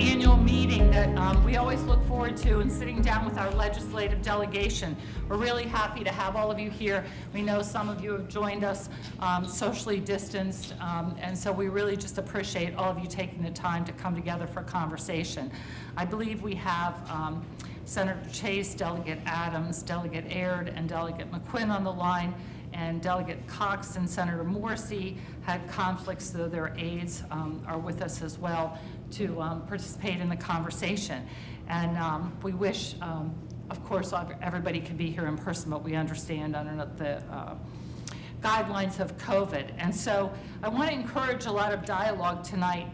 annual meeting that we always look forward to, and sitting down with our legislative delegation. We're really happy to have all of you here. We know some of you have joined us socially distanced, and so we really just appreciate all of you taking the time to come together for conversation. I believe we have Senator Chase, Delegate Adams, Delegate Aird, and Delegate McQuinn on the line, and Delegate Cox and Senator Morrissey had conflicts, though their aides are with us as well to participate in the conversation. And we wish, of course, everybody could be here in person, but we understand under the guidelines of COVID. And so I want to encourage a lot of dialogue tonight.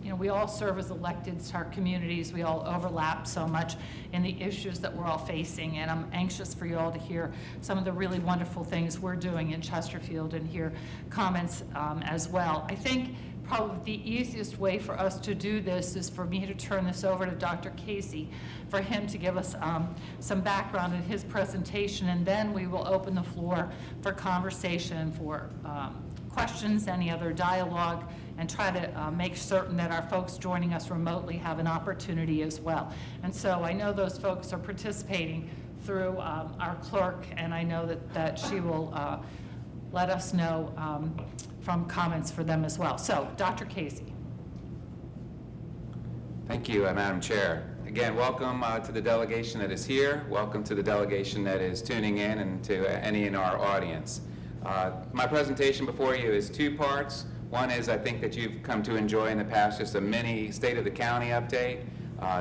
You know, we all serve as electeds to our communities. We all overlap so much in the issues that we're all facing, and I'm anxious for you all to hear some of the really wonderful things we're doing in Chesterfield and hear comments as well. I think probably the easiest way for us to do this is for me to turn this over to Dr. Casey, for him to give us some background in his presentation, and then we will open the floor for conversation, for questions, any other dialogue, and try to make certain that our folks joining us remotely have an opportunity as well. And so I know those folks are participating through our clerk, and I know that she will let us know from comments for them as well. So, Dr. Casey. Thank you, Madam Chair. Again, welcome to the delegation that is here. Welcome to the delegation that is tuning in, and to any in our audience. My presentation before you is two parts. One is, I think, that you've come to enjoy in the past, just a mini State of the County update.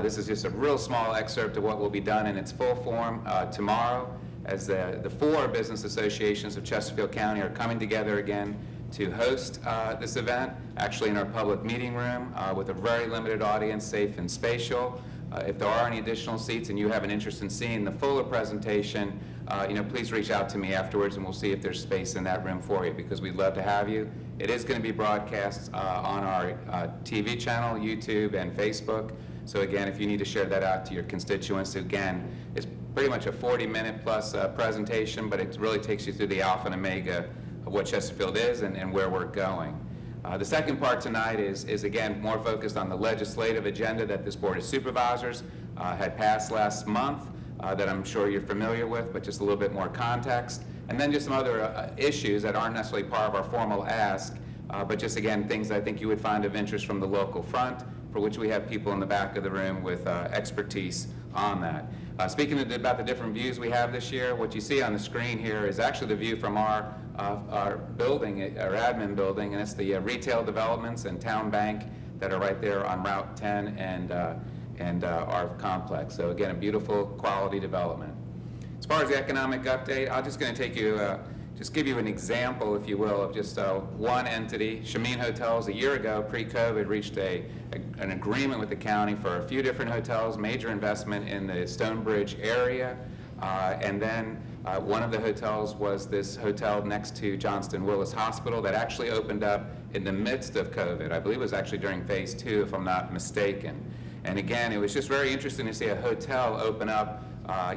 This is just a real small excerpt of what will be done in its full form tomorrow, as the four business associations of Chesterfield County are coming together again to host this event, actually in our public meeting room with a very limited audience, safe and spatial. If there are any additional seats and you have an interest in seeing the fuller presentation, please reach out to me afterwards, and we'll see if there's space in that room for you, because we'd love to have you. It is going to be broadcast on our TV channel, YouTube, and Facebook. So again, if you need to share that out to your constituents, again, it's pretty much a 40-minute plus presentation, but it really takes you through the alpha and omega of what Chesterfield is and where we're going. The second part tonight is again more focused on the legislative agenda that this Board of Supervisors had passed last month that I'm sure you're familiar with, but just a little bit more context. And then just some other issues that aren't necessarily part of our formal ask, but just again things I think you would find of interest from the local front, for which we have people in the back of the room with expertise on that. Speaking about the different views we have this year, what you see on the screen here is actually the view from our building, our admin building, and it's the retail developments and town bank that are right there on Route 10 and our complex. So again, a beautiful quality development. As far as the economic update, I'm just going to take you, just give you an example, if you will, of just one entity. Shameen Hotels, a year ago, pre-COVID, reached an agreement with the county for a few different hotels, major investment in the Stonebridge area, and then one of the hotels was this hotel next to Johnston Willis Hospital that actually opened up in the midst of COVID. I believe it was actually during phase 2, if I'm not mistaken. And again, it was just very interesting to see a hotel open up.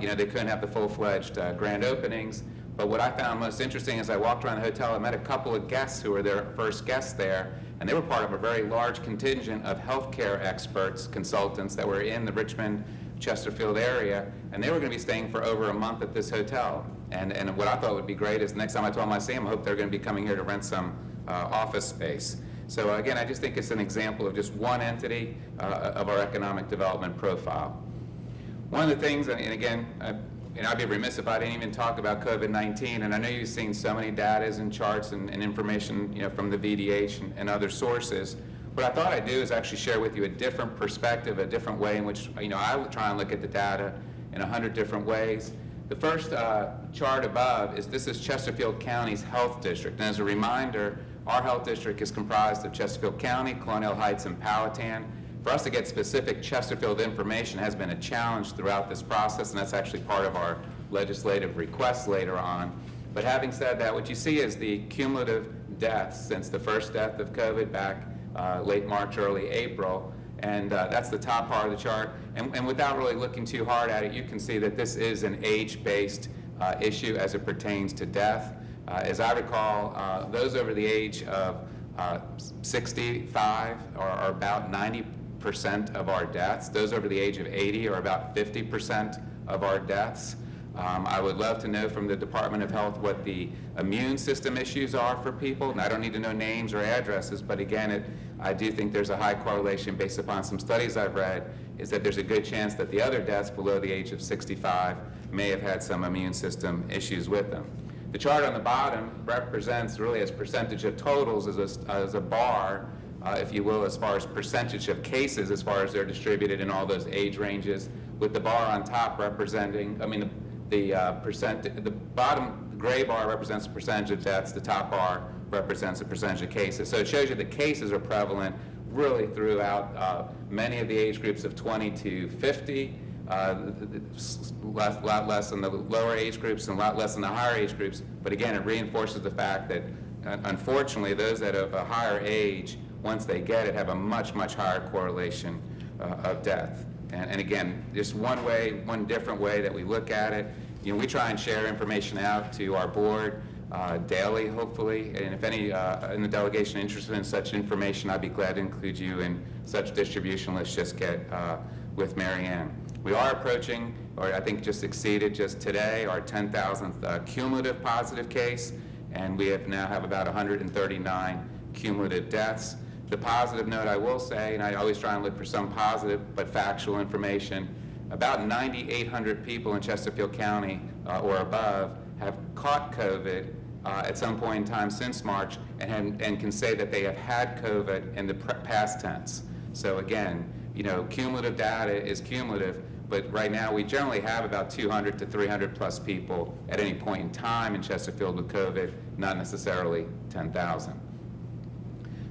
They couldn't have the full-fledged grand openings, but what I found most interesting as I walked around the hotel, I met a couple of guests who were their first guests there, and they were part of a very large contingent of healthcare experts, consultants that were in the Richmond, Chesterfield area, and they were going to be staying for over a month at this hotel. And what I thought would be great is the next time I told them I see them, I hope they're going to be coming here to rent some office space. So again, I just think it's an example of just one entity of our economic development profile. One of the things, and again, I'd be remiss if I didn't even talk about COVID-19, and I know you've seen so many data and charts and information from the VDH and other sources. What I thought I'd do is actually share with you a different perspective, a different way in which I would try and look at the data in 100 different ways. The first chart above this is Chesterfield County's health district. And as a reminder, our health district is comprised of Chesterfield County, Colonial Heights, and Powhatan. For us to get specific Chesterfield information has been a challenge throughout this process, and that's actually part of our legislative requests later on. But having said that, what you see is the cumulative deaths since the first death of COVID back late March, early April, and that's the top part of the chart. And without really looking too hard at it, you can see that this is an age-based issue as it pertains to death. As I recall, those over the age of 65 are about 90 20% of our deaths. Those over the age of 80 are about 50% of our deaths. I would love to know from the Department of Health what the immune system issues are for people. And I don't need to know names or addresses, but again, I do think there's a high correlation based upon some studies I've read, is that there's a good chance that the other deaths below the age of 65 may have had some immune system issues with them. The chart on the bottom represents really as percentage of totals as a bar, if you will, as far as percentage of cases as far as they're distributed in all those age ranges, with the bar on top representing, the bottom gray bar represents the percentage of deaths, the top bar represents the percentage of cases. So it shows you that cases are prevalent really throughout many of the age groups of 20 to 50, a lot less in the lower age groups and a lot less in the higher age groups. But again, it reinforces the fact that unfortunately those that have a higher age, once they get it, have a much, much higher correlation of death. And again, just one different way that we look at it. You know, we try and share information out to our board daily, hopefully. And if any in the delegation are interested in such information, I'd be glad to include you in such distribution. Let's just get with Mary Ann. We are approaching, or I think just exceeded just today, our 10,000th cumulative positive case, and we now have about 139 cumulative deaths. The positive note I will say, and I always try and look for some positive but factual information, about 9,800 people in Chesterfield County or above have caught COVID at some point in time since March and can say that they have had COVID in the past tense. So again, you know, cumulative data is cumulative, but right now we generally have about 200 to 300 plus people at any point in time in Chesterfield with COVID, not necessarily 10,000.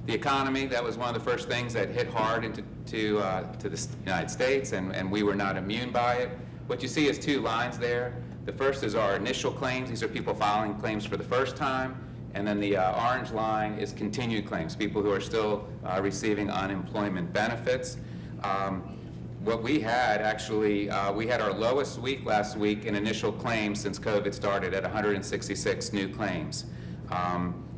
The economy, that was one of the first things that hit hard into the United States, and we were not immune by it. What you see is two lines there. The first is our initial claims. These are people filing claims for the first time. And then the orange line is continued claims, people who are still receiving unemployment benefits. What we had actually, we had our lowest week last week in initial claims since COVID started at 166 new claims.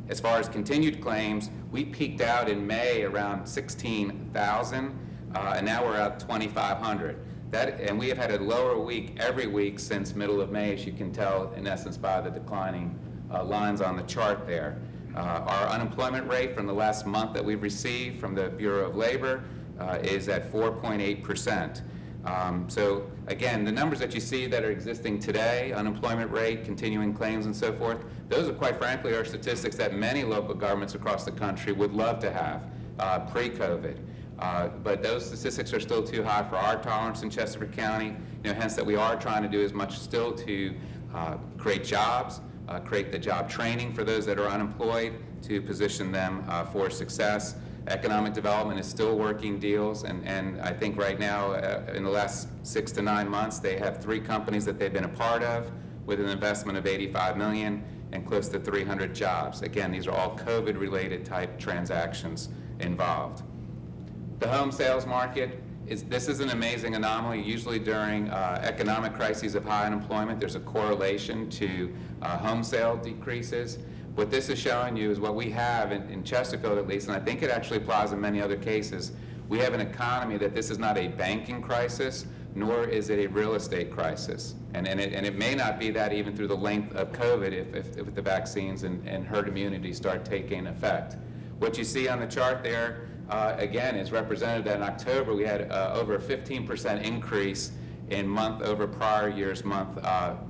As far as continued claims, we peaked out in May around 16,000, and now we're at 2,500. And we have had a lower week every week since middle of May, as you can tell, in essence, by the declining lines on the chart there. Our unemployment rate from the last month that we've received from the Bureau of Labor is at 4.8%. So again, the numbers that you see that are existing today, unemployment rate, continuing claims, and so forth, those are quite frankly are statistics that many local governments across the country would love to have pre-COVID. But those statistics are still too high for our tolerance in Chesterfield County, hence that we are trying to do as much still to create jobs, create the job training for those that are unemployed to position them for success. Economic development is still working deals, and I think right now, in the last 6 to 9 months, they have 3 companies that they've been a part of with an investment of $85 million and close to 300 jobs. Again, these are all COVID-related type transactions involved. The home sales market, this is an amazing anomaly. Usually during economic crises of high unemployment, there's a correlation to home sale decreases. What this is showing you is what we have in Chesterfield at least, and I think it actually applies in many other cases. We have an economy that this is not a banking crisis, nor is it a real estate crisis. And it may not be that even through the length of COVID if the vaccines and herd immunity start taking effect. What you see on the chart there, again, is represented that in October we had over a 15% increase in month over prior year's month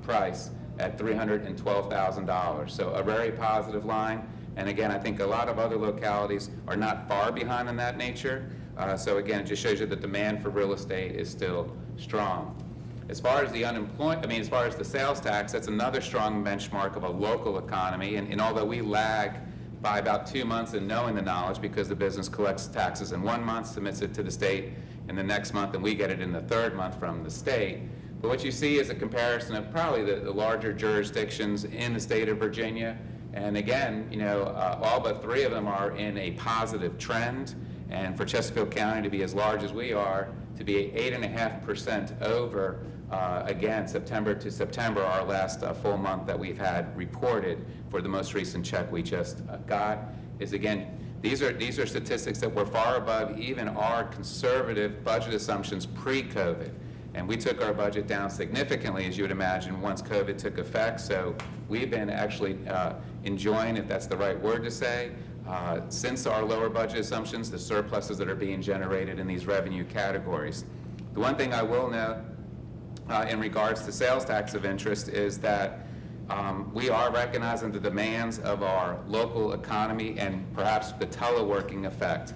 price at $312,000. So a very positive line. And again, I think a lot of other localities are not far behind in that nature. So again, it just shows you that demand for real estate is still strong. As far as the as far as the sales tax, that's another strong benchmark of a local economy. And although we lag by about 2 months in knowing the knowledge, because the business collects taxes in 1 month, submits it to the state in the next month, and we get it in the 3rd month from the state. But what you see is a comparison of probably the larger jurisdictions in the state of Virginia. And again, all but 3 of them are in a positive trend. And for Chesterfield County to be as large as we are, to be 8.5% over, again, September to September, our last full month that we've had reported for the most recent check we just got, is again These are statistics that were far above even our conservative budget assumptions pre-COVID. And we took our budget down significantly, as you would imagine, once COVID took effect. So we've been actually enjoying, if that's the right word to say, since our lower budget assumptions, the surpluses that are being generated in these revenue categories. The one thing I will note in regards to sales tax of interest is that we are recognizing the demands of our local economy and perhaps the teleworking effect.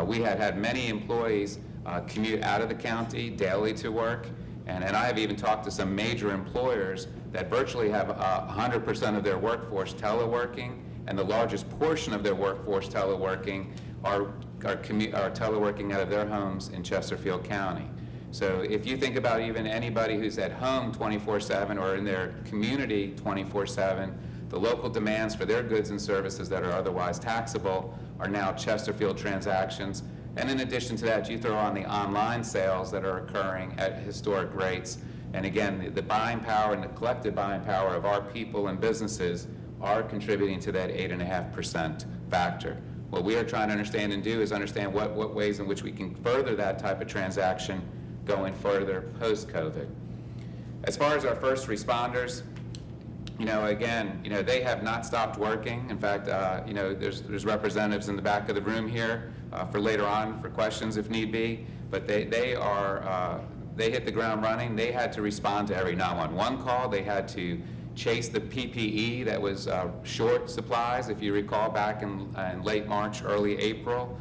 We had many employees commute out of the county daily to work, and I have even talked to some major employers that virtually have 100% of their workforce teleworking, and the largest portion of their workforce teleworking are teleworking out of their homes in Chesterfield County. So if you think about even anybody who's at home 24/7 or in their community 24/7, the local demands for their goods and services that are otherwise taxable are now Chesterfield transactions. And in addition to that, you throw on the online sales that are occurring at historic rates. And again, the buying power and the collective buying power of our people and businesses are contributing to that 8.5% factor. What we are trying to understand and do is understand what ways in which we can further that type of transaction going further post-COVID. As far as our first responders, again, they have not stopped working. In fact, there's representatives in the back of the room here for later on for questions if need be, but they hit the ground running. They had to respond to every 911 call. They had to chase the PPE that was short supplies, if you recall, back in late March, early April.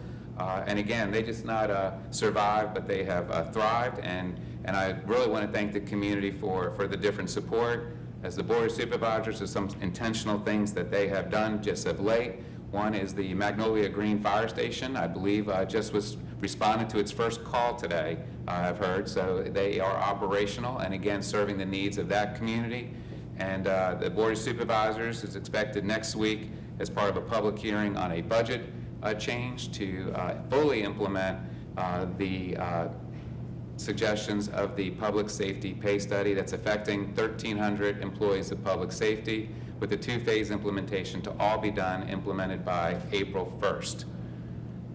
And again, they just not survived, but they have thrived, and I really want to thank the community for the different support. As the Board of Supervisors, there's some intentional things that they have done just of late. One is the Magnolia Green Fire Station, I believe just was responded to its first call today, I've heard, so they are operational, and again, serving the needs of that community. And the Board of Supervisors is expected next week as part of a public hearing on a budget change to fully implement the suggestions of the public safety pay study that's affecting 1,300 employees of public safety, with the two-phase implementation to all be implemented by April 1st.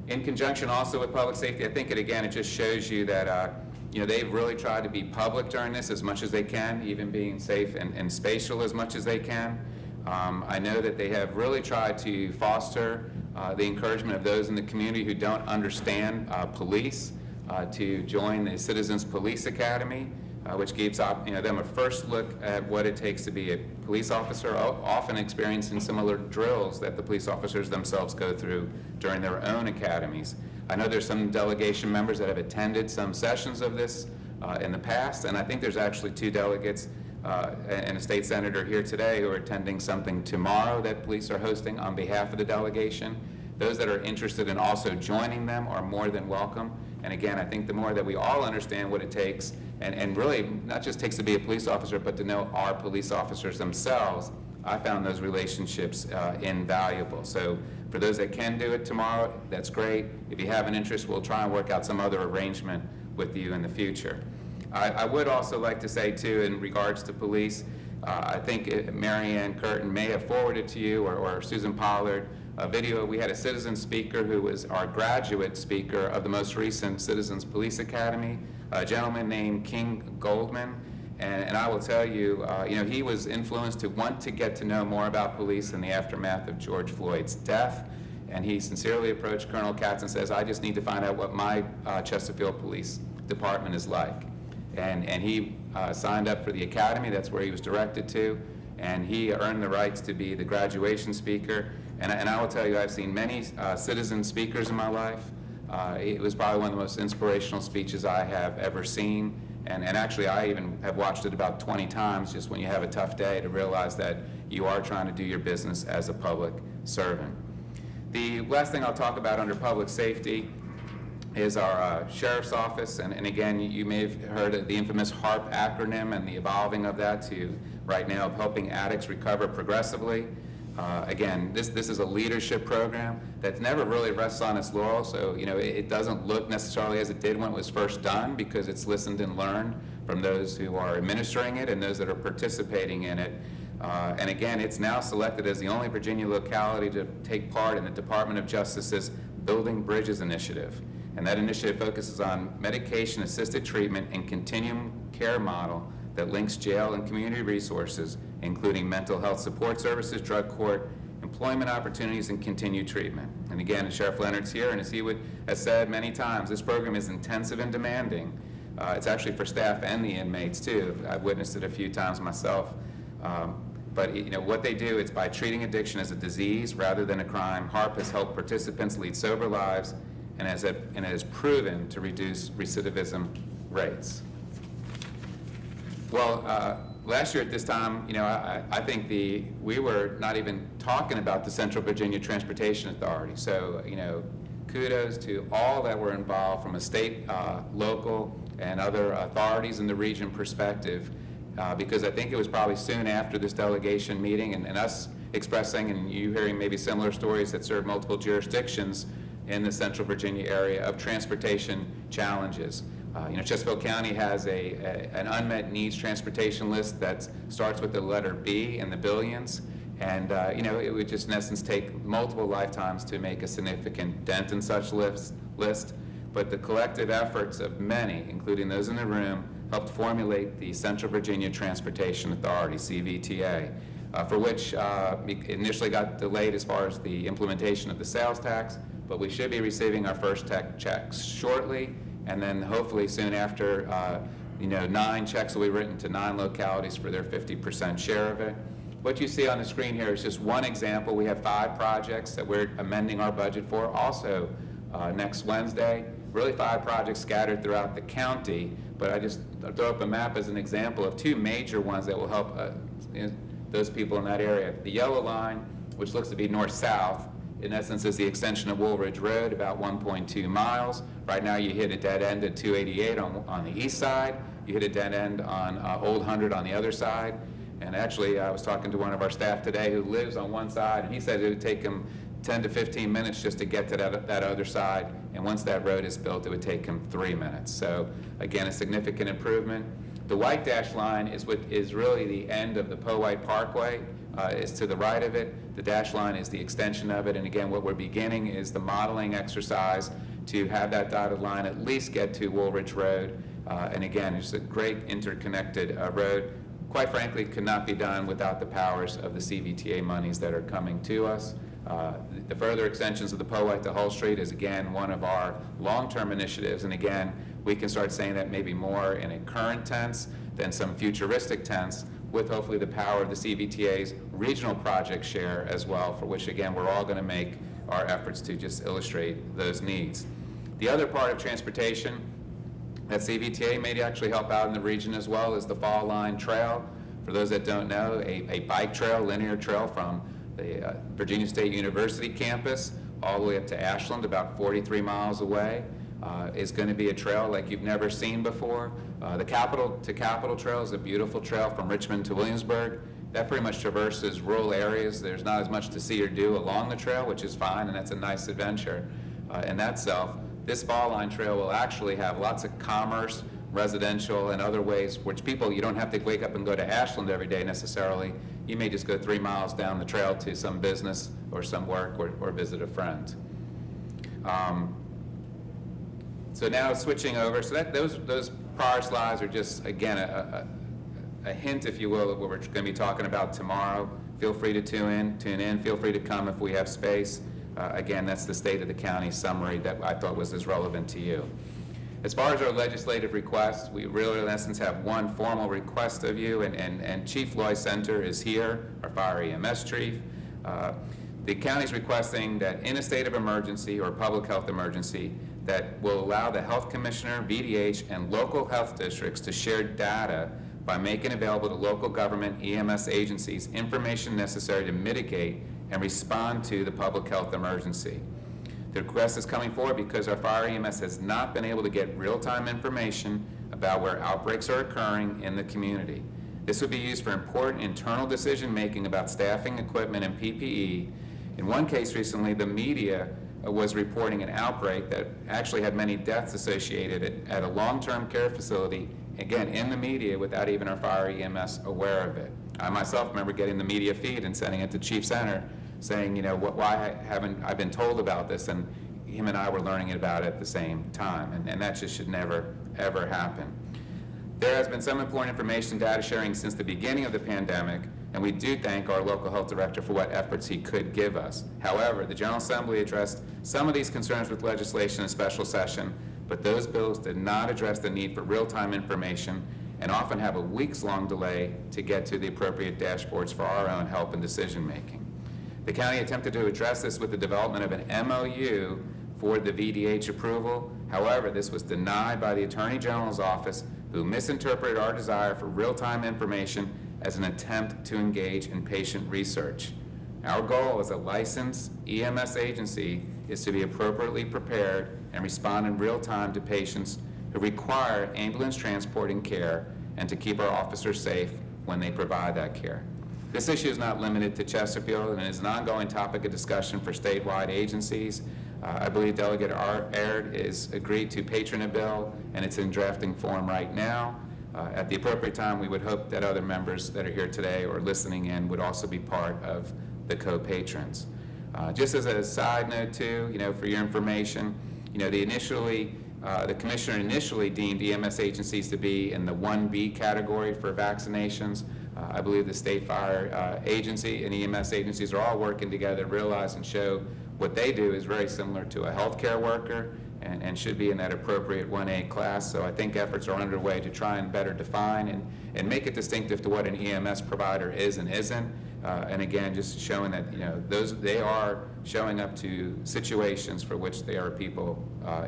In conjunction also with public safety, I think it just shows you that they've really tried to be public during this as much as they can, even being safe and spatial as much as they can. I know that they have really tried to foster the encouragement of those in the community who don't understand police to join the Citizens Police Academy, which gives them a first look at what it takes to be a police officer, often experiencing similar drills that the police officers themselves go through during their own academies. I know there's some delegation members that have attended some sessions of this in the past, and I think there's actually 2 delegates and a state senator here today who are attending something tomorrow that police are hosting on behalf of the delegation. Those that are interested in also joining them are more than welcome. And again, I think the more that we all understand what it takes, and really not just takes to be a police officer, but to know our police officers themselves, I found those relationships invaluable. So for those that can do it tomorrow, that's great. If you have an interest, we'll try and work out some other arrangement with you in the future. I would also like to say, too, in regards to police, I think Mary Ann Curtin may have forwarded to you, or Susan Pollard, a video. We had a citizen speaker who was our graduate speaker of the most recent Citizens Police Academy, a gentleman named King Goldman. And I will tell you, he was influenced to want to get to know more about police in the aftermath of George Floyd's death. And he sincerely approached Colonel Katz and says, I just need to find out what my Chesterfield Police Department is like. And he signed up for the academy. That's where he was directed to. And he earned the rights to be the graduation speaker. And I will tell you, I've seen many citizen speakers in my life. It was probably one of the most inspirational speeches I have ever seen. And actually, I even have watched it about 20 times just when you have a tough day to realize that you are trying to do your business as a public servant. The last thing I'll talk about under public safety is our Sheriff's Office. And again, you may have heard of the infamous HARP acronym and the evolving of that to right now helping addicts recover progressively. Again, this is a leadership program that never really rests on its laurels, so it doesn't look necessarily as it did when it was first done, because it's listened and learned from those who are administering it and those that are participating in it. And again, it's now selected as the only Virginia locality to take part in the Department of Justice's Building Bridges initiative. And that initiative focuses on medication-assisted treatment and continuum care model that links jail and community resources, including mental health support services, drug court, employment opportunities, and continued treatment. And again, Sheriff Leonard's here, and as he has said many times, this program is intensive and demanding. It's actually for staff and the inmates too. I've witnessed it a few times myself. But what they do, it's by treating addiction as a disease rather than a crime. HARP has helped participants lead sober lives and it has proven to reduce recidivism rates. Well, last year at this time, I think we were not even talking about the Central Virginia Transportation Authority. So, kudos to all that were involved from a state, local, and other authorities in the region perspective. Because I think it was probably soon after this delegation meeting and us expressing and you hearing maybe similar stories that serve multiple jurisdictions in the Central Virginia area of transportation challenges. Chesterfield County has an unmet needs transportation list that starts with the letter B in the billions. And it would just in essence take multiple lifetimes to make a significant dent in such list. But the collective efforts of many, including those in the room, helped formulate the Central Virginia Transportation Authority, CVTA, for which initially got delayed as far as the implementation of the sales tax, but we should be receiving our first tech checks shortly, and then hopefully soon after, 9 checks will be written to 9 localities for their 50% share of it. What you see on the screen here is just one example. We have 5 projects that we're amending our budget for also next Wednesday. Really 5 projects scattered throughout the county, but I just throw up a map as an example of 2 major ones that will help those people in that area. The yellow line, which looks to be north-south, in essence is the extension of Woolridge Road, about 1.2 miles. Right now you hit a dead end at 288 on the east side. You hit a dead end on Old 100 on the other side. And actually, I was talking to one of our staff today who lives on one side, and he said it would take him 10 to 15 minutes just to get to that other side. And once that road is built, it would take him 3 minutes. So again, a significant improvement. The white dashed line is what is really the end of the Powhite Parkway. Is to the right of it. The dashed line is the extension of it. And again, what we're beginning is the modeling exercise to have that dotted line at least get to Woolridge Road. And again, it's a great interconnected road. Quite frankly, could not be done without the powers of the CVTA monies that are coming to us. The further extensions of the Powhite to Hull Street is again one of our long-term initiatives. And again, we can start saying that maybe more in a current tense than some futuristic tense, with hopefully the power of the CVTA's regional project share as well, for which again we're all going to make our efforts to just illustrate those needs. The other part of transportation that CVTA may actually help out in the region as well is the Fall Line Trail. For those that don't know, a bike trail, linear trail from the Virginia State University campus all the way up to Ashland, about 43 miles away. Is going to be a trail like you've never seen before. The Capital to Capital Trail is a beautiful trail from Richmond to Williamsburg. That pretty much traverses rural areas. There's not as much to see or do along the trail, which is fine, and that's a nice adventure in that self. This Fall Line Trail will actually have lots of commerce, residential, and other ways, which people, you don't have to wake up and go to Ashland every day necessarily. You may just go 3 miles down the trail to some business or some work or visit a friend. So now switching over, so those prior slides are just, again, a hint, if you will, of what we're going to be talking about tomorrow. Feel free to tune in, feel free to come if we have space. Again, that's the state of the county summary that I thought was as relevant to you. As far as our legislative requests, we really, in essence, have one formal request of you, and Chief Loy Center is here, our fire EMS chief. The county's requesting that in a state of emergency or public health emergency, that will allow the health commissioner, VDH, and local health districts to share data by making available to local government EMS agencies information necessary to mitigate and respond to the public health emergency. The request is coming forward because our fire EMS has not been able to get real-time information about where outbreaks are occurring in the community. This would be used for important internal decision-making about staffing, equipment, and PPE. In one case recently, the media was reporting an outbreak that actually had many deaths associated at a long-term care facility, again, in the media without even our fire EMS aware of it. I myself remember getting the media feed and sending it to Chief Center saying, why haven't I been told about this? And him and I were learning about it at the same time, and that just should never, ever happen. There has been some important information data sharing since the beginning of the pandemic, and we do thank our local health director for what efforts he could give us. However, the General Assembly addressed some of these concerns with legislation in special session, but those bills did not address the need for real-time information and often have a weeks-long delay to get to the appropriate dashboards for our own help in decision-making. The county attempted to address this with the development of an MOU for the VDH approval. However, this was denied by the Attorney General's office, who misinterpreted our desire for real-time information as an attempt to engage in patient research. Our goal as a licensed EMS agency is to be appropriately prepared and respond in real time to patients who require ambulance transport and care, and to keep our officers safe when they provide that care. This issue is not limited to Chesterfield and is an ongoing topic of discussion for statewide agencies. I believe Delegate Aird is agreed to patron a bill, and it's in drafting form right now. At the appropriate time, we would hope that other members that are here today or listening in would also be part of the co-patrons. Just as a side note too, for your information, the commissioner initially deemed EMS agencies to be in the 1B category for vaccinations. I believe the State Fire Agency and EMS agencies are all working together to realize and show what they do is very similar to a healthcare worker and should be in that appropriate 1A class. So I think efforts are underway to try and better define and make it distinctive to what an EMS provider is and isn't. And again, just showing that they are showing up to situations for which they are people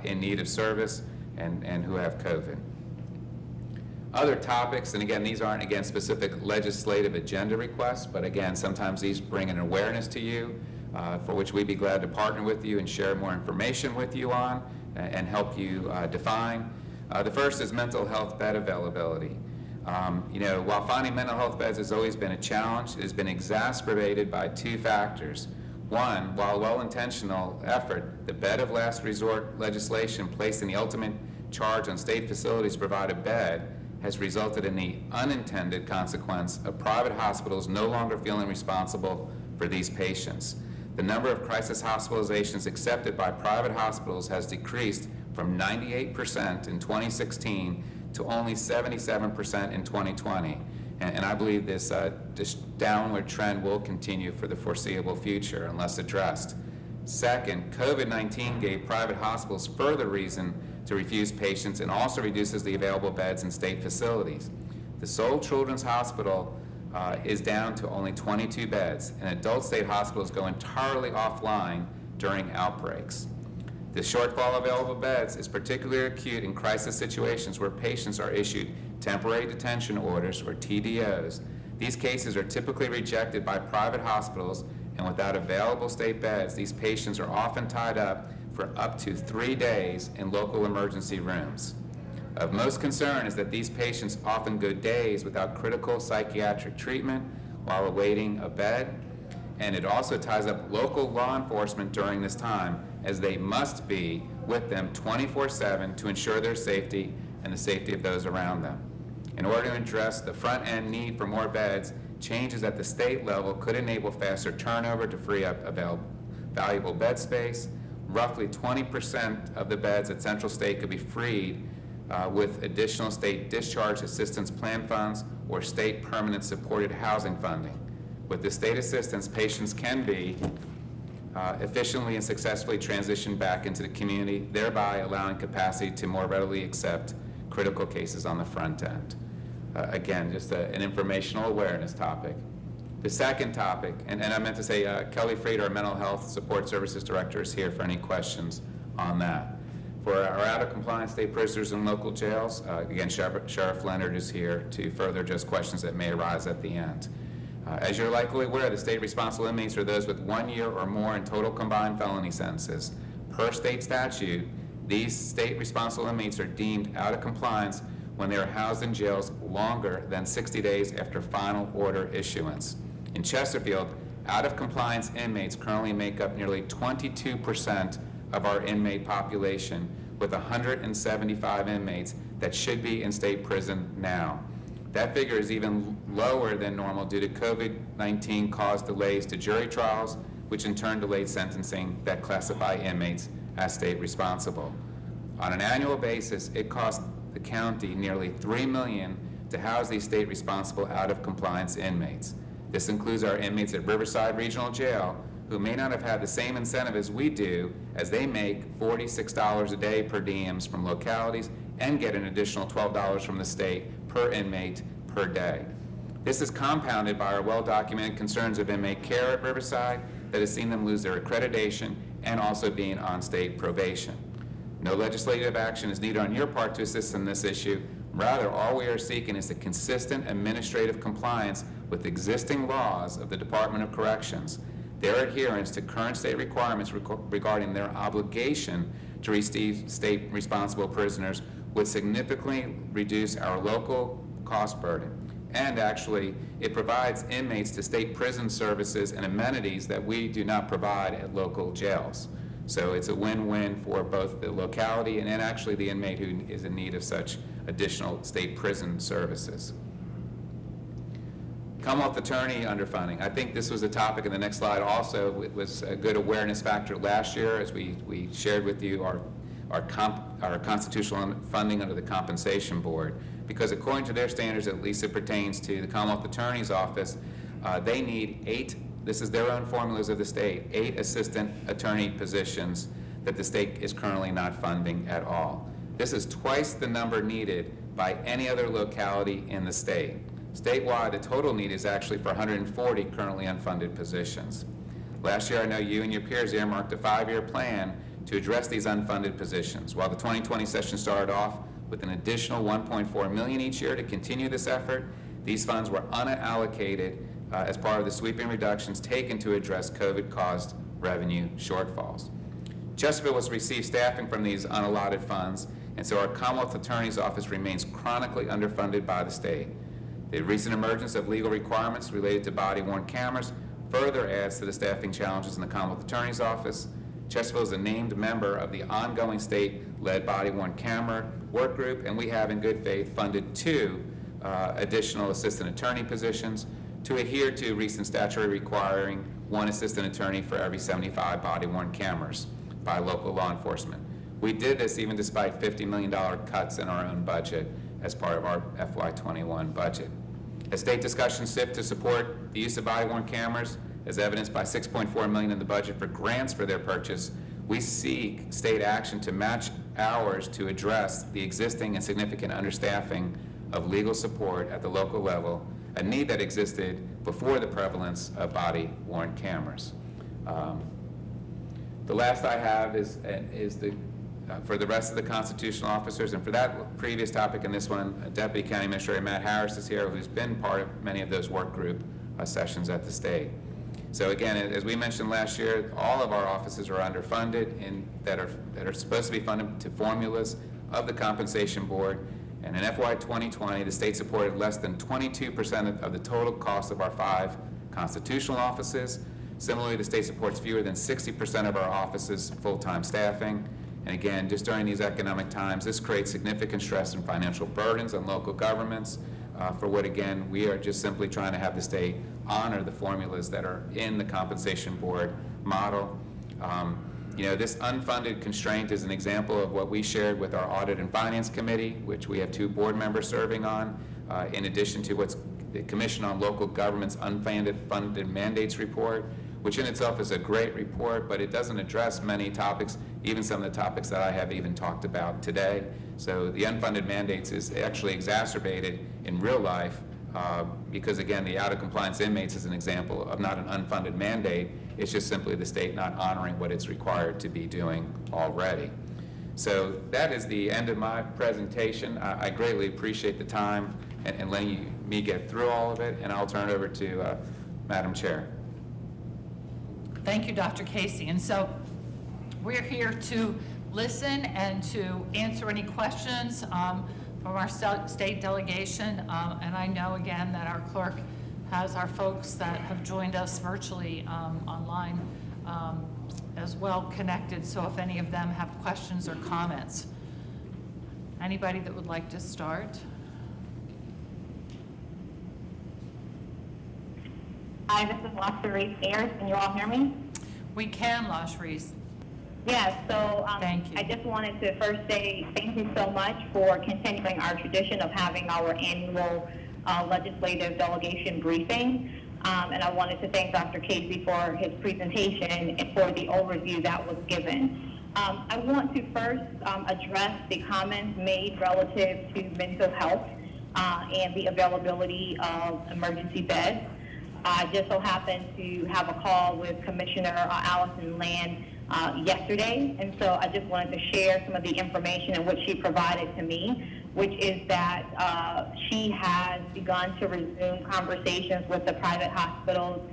in need of service and who have COVID. Other topics, and again, these aren't specific legislative agenda requests, but again, sometimes these bring an awareness to you for which we'd be glad to partner with you and share more information with you on and help you define. The first is mental health bed availability. While finding mental health beds has always been a challenge, it has been exacerbated by two factors. One, while well-intentional effort, the bed of last resort legislation placing the ultimate charge on state facilities to provide a bed has resulted in the unintended consequence of private hospitals no longer feeling responsible for these patients. The number of crisis hospitalizations accepted by private hospitals has decreased from 98% in 2016 to only 77% in 2020. And I believe this downward trend will continue for the foreseeable future unless addressed. Second, COVID-19 gave private hospitals further reason to refuse patients and also reduces the available beds in state facilities. The Seoul Children's Hospital is down to only 22 beds, and adult state hospitals go entirely offline during outbreaks. The shortfall of available beds is particularly acute in crisis situations where patients are issued temporary detention orders, or TDOs. These cases are typically rejected by private hospitals, and without available state beds, these patients are often tied up for up to 3 days in local emergency rooms. Of most concern is that these patients often go days without critical psychiatric treatment while awaiting a bed, and it also ties up local law enforcement during this time, as they must be with them 24/7 to ensure their safety and the safety of those around them. In order to address the front-end need for more beds, changes at the state level could enable faster turnover to free up valuable bed space. Roughly 20% of the beds at Central State could be freed with additional state discharge assistance plan funds or state permanent supported housing funding. With the state assistance, patients can be efficiently and successfully transitioned back into the community, thereby allowing capacity to more readily accept critical cases on the front end. Again, just an informational awareness topic. The second topic, and I meant to say Kelly Freed, our Mental Health Support Services Director, is here for any questions on that. For our out-of-compliance state prisoners in local jails, again, Sheriff Leonard is here to further address questions that may arise at the end. As you're likely aware, the state responsible inmates are those with 1 year or more in total combined felony sentences. Per state statute, these state responsible inmates are deemed out of compliance when they are housed in jails longer than 60 days after final order issuance. In Chesterfield, out-of-compliance inmates currently make up nearly 22% of our inmate population, with 175 inmates that should be in state prison now. That figure is even lower than normal due to COVID-19 caused delays to jury trials, which in turn delayed sentencing that classify inmates as state responsible. On an annual basis, it costs the county nearly $3 million to house these state responsible out of compliance inmates. This includes our inmates at Riverside Regional Jail, who may not have had the same incentive as we do, as they make $46 a day per diems from localities and get an additional $12 from the state per inmate per day. This is compounded by our well-documented concerns of inmate care at Riverside that has seen them lose their accreditation and also being on state probation. No legislative action is needed on your part to assist in this issue. Rather, all we are seeking is the consistent administrative compliance with existing laws of the Department of Corrections, their adherence to current state requirements regarding their obligation to receive state responsible prisoners would significantly reduce our local cost burden. And actually, it provides inmates to state prison services and amenities that we do not provide at local jails. So it's a win-win for both the locality and actually the inmate who is in need of such additional state prison services. Commonwealth attorney underfunding. I think this was a topic in the next slide also. It was a good awareness factor last year as we shared with you our constitutional funding under the Compensation Board, because according to their standards, at least it pertains to the Commonwealth Attorney's Office, they need 8, this is their own formulas of the state, 8 assistant attorney positions that the state is currently not funding at all. This is twice the number needed by any other locality in the state. Statewide, the total need is actually for 140 currently unfunded positions. Last year, I know you and your peers earmarked a 5-year plan to address these unfunded positions. While the 2020 session started off with an additional $1.4 million each year to continue this effort, these funds were unallocated as part of the sweeping reductions taken to address COVID-caused revenue shortfalls. Chesterfield was received staffing from these unallotted funds, and so our Commonwealth Attorney's Office remains chronically underfunded by the state. The recent emergence of legal requirements related to body-worn cameras further adds to the staffing challenges in the Commonwealth Attorney's Office. Chesterfield is a named member of the ongoing state-led body-worn camera work group, and we have, in good faith, funded 2 additional assistant attorney positions to adhere to recent statutory requiring 1 assistant attorney for every 75 body-worn cameras by local law enforcement. We did this even despite $50 million cuts in our own budget as part of our FY21 budget. As state discussions shift to support the use of body-worn cameras, as evidenced by $6.4 million in the budget for grants for their purchase, we seek state action to match ours to address the existing and significant understaffing of legal support at the local level, a need that existed before the prevalence of body-worn cameras. The last I have is for the rest of the constitutional officers, and for that previous topic and this one, Deputy County Administrator Matt Harris is here, who's been part of many of those work group sessions at the state. So again, as we mentioned last year, all of our offices are underfunded and that are supposed to be funded to formulas of the Compensation Board. And in FY 2020, the state supported less than 22% of the total cost of our 5 constitutional offices. Similarly, the state supports fewer than 60% of our offices' full-time staffing. And again, just during these economic times, this creates significant stress and financial burdens on local governments for what, again, we are just simply trying to have the state honor the formulas that are in the Compensation Board model. This unfunded constraint is an example of what we shared with our Audit and Finance Committee, which we have 2 board members serving on, in addition to what's the Commission on Local Government's Unfunded Mandates report, which in itself is a great report, but it doesn't address many topics, even some of the topics that I have even talked about today. So the unfunded mandates is actually exacerbated in real life because, again, the out-of-compliance inmates is an example of not an unfunded mandate. It's just simply the state not honoring what it's required to be doing already. So that is the end of my presentation. I greatly appreciate the time and letting me get through all of it, and I'll turn it over to Madam Chair. Thank you, Dr. Casey. And so we're here to listen and to answer any questions from our state delegation. And I know, again, that our clerk has our folks that have joined us virtually online as well connected. So if any of them have questions or comments. Anybody that would like to start? Hi, this is LaSharice Ayers. Can you all hear me? We can, LaSharice. Yes, so Thank you. I just wanted to first say thank you so much for continuing our tradition of having our annual legislative delegation briefing. And I wanted to thank Dr. Casey for his presentation and for the overview that was given. I want to first address the comments made relative to mental health and the availability of emergency beds. I just so happened to have a call with Commissioner Allison Land yesterday, and so I just wanted to share some of the information in which she provided to me, which is that she has begun to resume conversations with the private hospitals,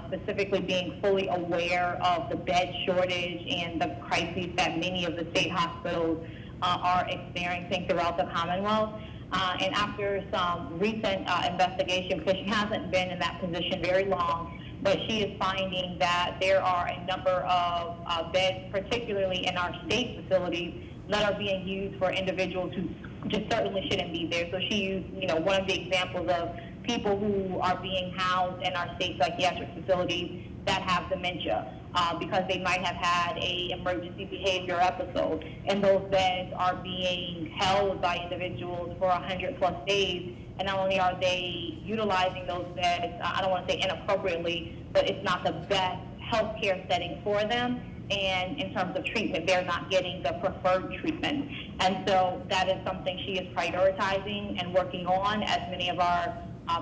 specifically being fully aware of the bed shortage and the crises that many of the state hospitals are experiencing throughout the Commonwealth. And after some recent investigation, because she hasn't been in that position very long, but she is finding that there are a number of beds, particularly in our state facilities, that are being used for individuals who just certainly shouldn't be there. So she used, one of the examples of people who are being housed in our state psychiatric facilities that have dementia because they might have had a emergency behavior episode, and those beds are being held by individuals for 100+ days. And not only are they utilizing those beds, I don't want to say inappropriately, but it's not the best healthcare setting for them. And in terms of treatment, they're not getting the preferred treatment. And so that is something she is prioritizing and working on, as many of our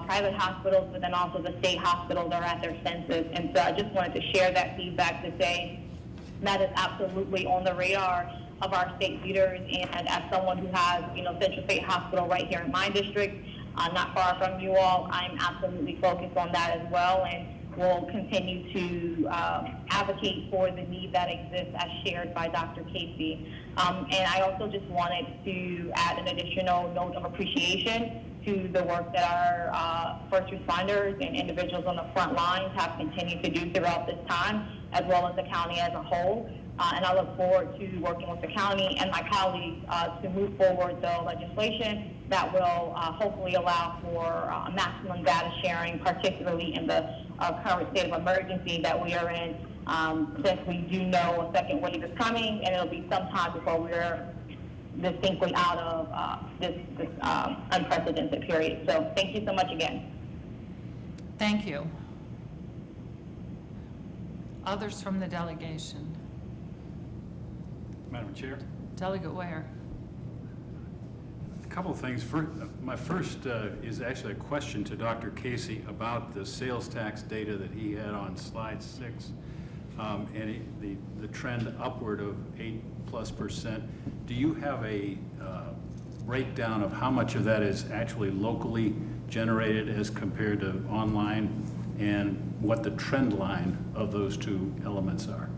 private hospitals, but then also the state hospitals are at their census. And so I just wanted to share that feedback to say that is absolutely on the radar of our state leaders. And as someone who has, Central State Hospital right here in my district, not far from you all, I'm absolutely focused on that as well. And will continue to advocate for the need that exists as shared by Dr. Casey. And I also just wanted to add an additional note of appreciation to the work that our first responders and individuals on the front lines have continued to do throughout this time, as well as the county as a whole. And I look forward to working with the county and my colleagues to move forward the legislation that will hopefully allow for maximum data sharing, particularly in the current state of emergency that we are in, since we do know a second wave is coming, and it'll be some time before we're distinctly out of this unprecedented period. So thank you so much again. Thank you. Others from the delegation. Madam Chair, Delegate Ware. a couple of things. My first is actually a question to Dr. Casey about the sales tax data that he had on slide 6, and the trend upward of 8+%. Do you have a breakdown of how much of that is actually locally generated as compared to online, and what the trend line of those two elements are?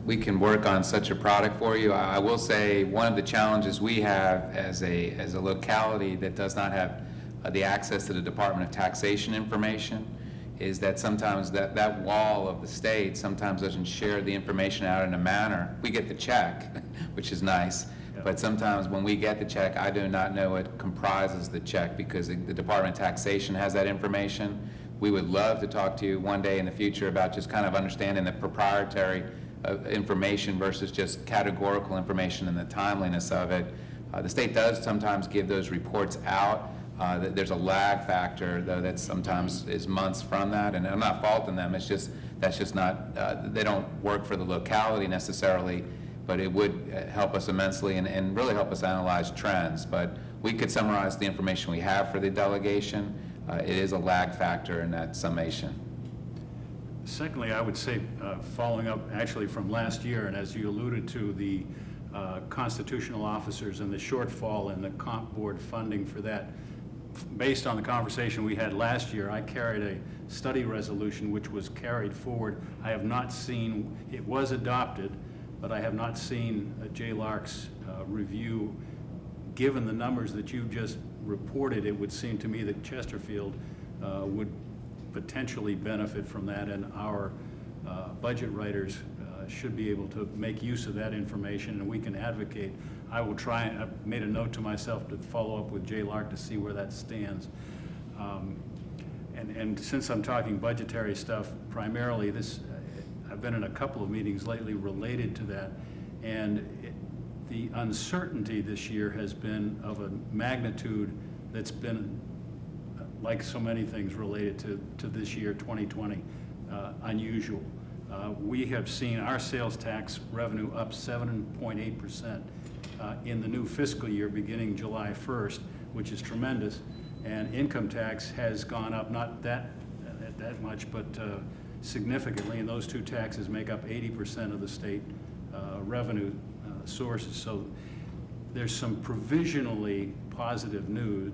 We can work on such a product for you. I will say one of the challenges we have as a locality that does not have the access to the Department of Taxation information is that sometimes that wall of the state sometimes doesn't share the information out in a manner. We get the check, which is nice, but sometimes when we get the check, I do not know what comprises the check because the Department of Taxation has that information. We would love to talk to you one day in the future about just kind of understanding the proprietary information versus just categorical information and the timeliness of it. The state does sometimes give those reports out. There's a lag factor, though, that sometimes is months from that, and I'm not faulting them. It's just that's just not. They don't work for the locality necessarily, but it would help us immensely and really help us analyze trends. But we could summarize the information we have for the delegation. It is a lag factor in that summation. Secondly, I would say, following up actually from last year, and as you alluded to, the constitutional officers and the shortfall in the comp board funding for that, based on the conversation we had last year, I carried a study resolution which was carried forward. I have not seen, it was adopted, but I have not seen Jay Lark's review. Given the numbers that you just reported, it would seem to me that Chesterfield would potentially benefit from that, and our budget writers should be able to make use of that information, and we can advocate. I will try, and I've made a note to myself to follow up with Jay Lark to see where that stands. and since I'm talking budgetary stuff, primarily I've been in a couple of meetings lately related to that, and the uncertainty this year has been of a magnitude that's been, like so many things related to this year, 2020, unusual. We have seen our sales tax revenue up 7.8% in the new fiscal year beginning July 1st, which is tremendous. And income tax has gone up, not that much, but significantly, and those two taxes make up 80% of the state revenue sources. So there's some provisionally positive news.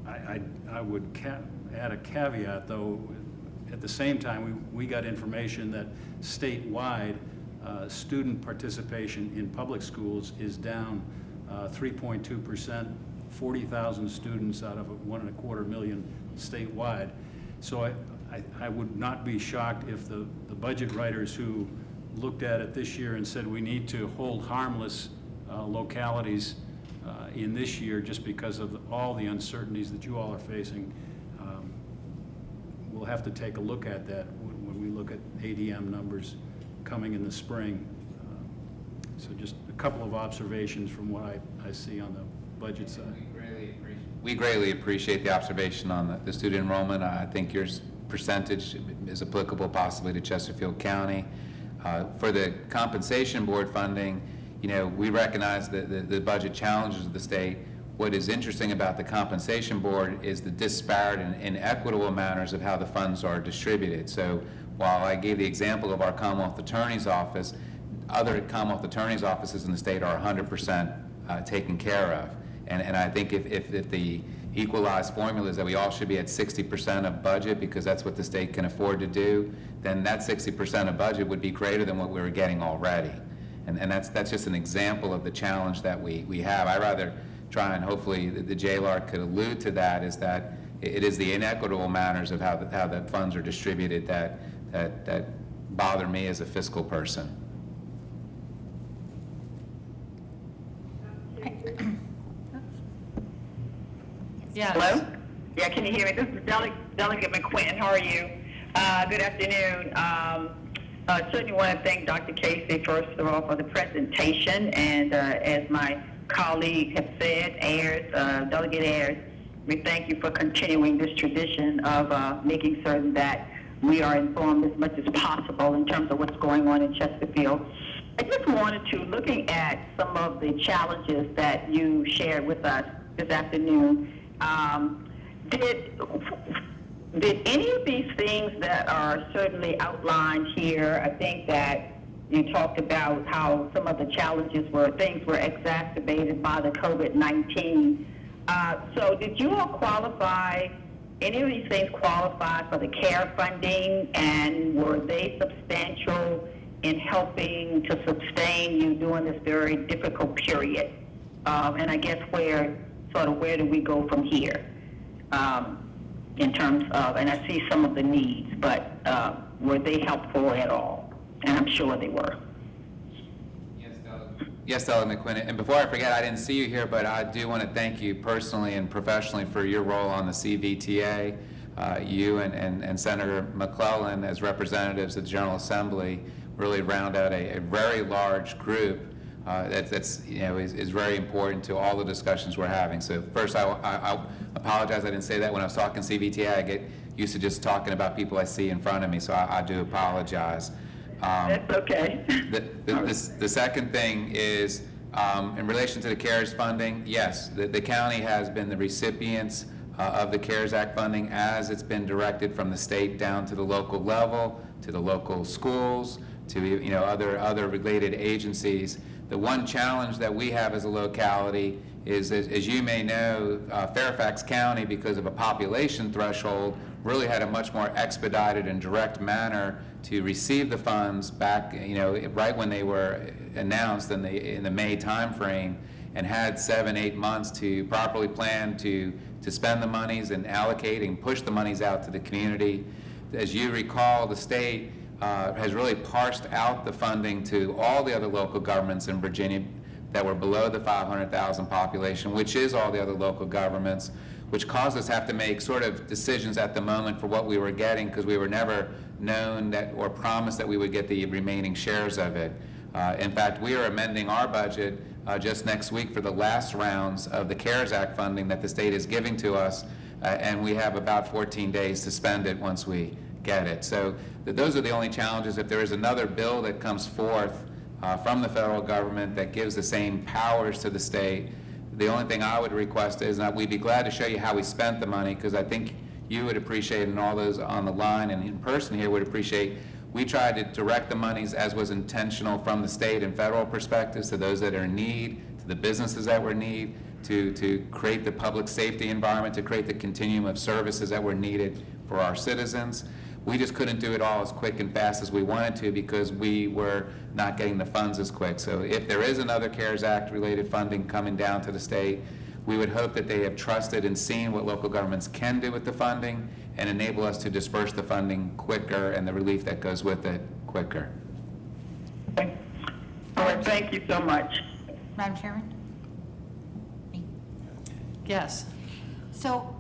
I would add a caveat, though. At the same time, we got information that statewide student participation in public schools is down 3.2%, 40,000 students out of 1.25 million statewide. So I would not be shocked if the budget writers who looked at it this year and said we need to hold harmless localities in this year just because of all the uncertainties that you all are facing. We'll have to take a look at that when we look at ADM numbers coming in the spring. So just a couple of observations from what I see on the budget side. We greatly appreciate the observation on the student enrollment. I think your percentage is applicable possibly to Chesterfield County. For the compensation board funding, we recognize the budget challenges of the state. What is interesting about the compensation board is the disparate and inequitable manners of how the funds are distributed. So while I gave the example of our Commonwealth Attorney's Office, other Commonwealth Attorney's offices in the state are 100% taken care of. And I think if the equalized formula is that we all should be at 60% of budget because that's what the state can afford to do, then that 60% of budget would be greater than what we were getting already. And that's just an example of the challenge that we have. I rather try and hopefully the JLAR could allude to that, is that it is the inequitable manners of how the funds are distributed that bother me as a fiscal person. Yes. Hello? Yeah, can you hear me? This is Delegate McQuinn. How are you? Good afternoon. Certainly want to thank Dr. Casey, first of all, for the presentation. And as my colleague has said, Delegate Ayers, we thank you for continuing this tradition of making certain that we are informed as much as possible in terms of what's going on in Chesterfield. I just wanted to, looking at some of the challenges that you shared with us this afternoon, did any of these things that are certainly outlined here, I think that you talked about how some of the challenges things were exacerbated by the COVID-19. So did you all qualify, any of these things qualify for the CARE funding, and were they substantial in helping to sustain you during this very difficult period? And I guess where do we go from here in terms of, and I see some of the needs, but were they helpful at all? And I'm sure they were. Yes, Delegate McQuinn. And before I forget, I didn't see you here, but I do want to thank you personally and professionally for your role on the CVTA. You and Senator McClellan, as representatives of the General Assembly, really round out a very large group that's is very important to all the discussions we're having. So first, I apologize I didn't say that when I was talking CVTA. I get used to just talking about people I see in front of me, so I do apologize. That's okay. The second thing is, in relation to the CARES funding, yes, the county has been the recipients of the CARES Act funding as it's been directed from the state down to the local level, to the local schools, to other related agencies. The one challenge that we have as a locality is, as you may know, Fairfax County, because of a population threshold, really had a much more expedited and direct manner to receive the funds back, right when they were announced in the May timeframe, and had 7-8 months to properly plan to spend the monies and allocate and push the monies out to the community. As you recall, the state has really parsed out the funding to all the other local governments in Virginia that were below the 500,000 population, which is all the other local governments, which caused us to have to make sort of decisions at the moment for what we were getting, because we were never known that or promised that we would get the remaining shares of it. In fact, we are amending our budget just next week for the last rounds of the CARES Act funding that the state is giving to us, and we have about 14 days to spend it once we get it. So those are the only challenges. If there is another bill that comes forth from the federal government that gives the same powers to the state, the only thing I would request is that we'd be glad to show you how we spent the money, because I think you would appreciate, and all those on the line and in person here would appreciate, we tried to direct the monies as was intentional from the state and federal perspectives to those that are in need, to the businesses that were in need, to create the public safety environment, to create the continuum of services that were needed for our citizens. We just couldn't do it all as quick and fast as we wanted to because we were not getting the funds as quick. So if there is another CARES Act related funding coming down to the state, we would hope that they have trusted and seen what local governments can do with the funding and enable us to disperse the funding quicker and the relief that goes with it quicker. All right, thank you so much. Madam Chairman? Yes. So,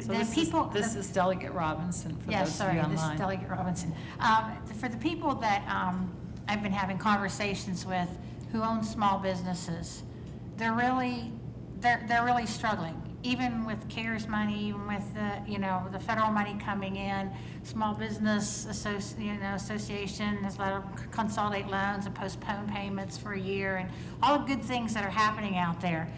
So the this people... this is Delegate Robinson for Yes, those of sorry, you this is online. Delegate Robinson. For the people that I've been having conversations with who own small businesses, they're really struggling. Even with CARES money, even with the federal money coming in, small business association has let them consolidate loans and postpone payments for a year, and all the good things that are happening out there.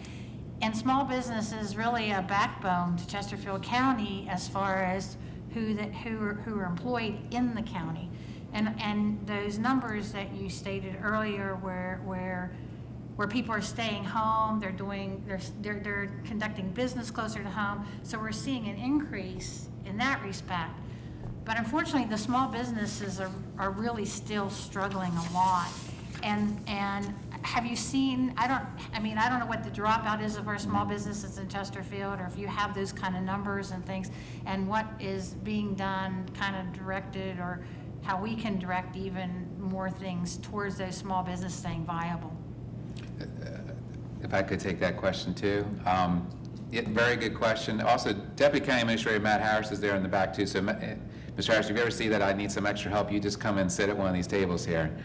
And small business is really a backbone to Chesterfield County as far as who are employed in the county. And those numbers that you stated earlier where people are staying home, they're conducting business closer to home, so we're seeing an increase in that respect. But unfortunately, the small businesses are really still struggling a lot. And have you seen, I don't know what the dropout is of our small businesses in Chesterfield, or if you have those kind of numbers and things, and what is being done, kind of directed, or how we can direct even more things towards those small businesses staying viable. If I could take that question too. Yeah, very good question. Also, Deputy County Administrator Matt Harris is there in the back too. So, Mr. Harris, if you ever see that I need some extra help, you just come and sit at one of these tables here.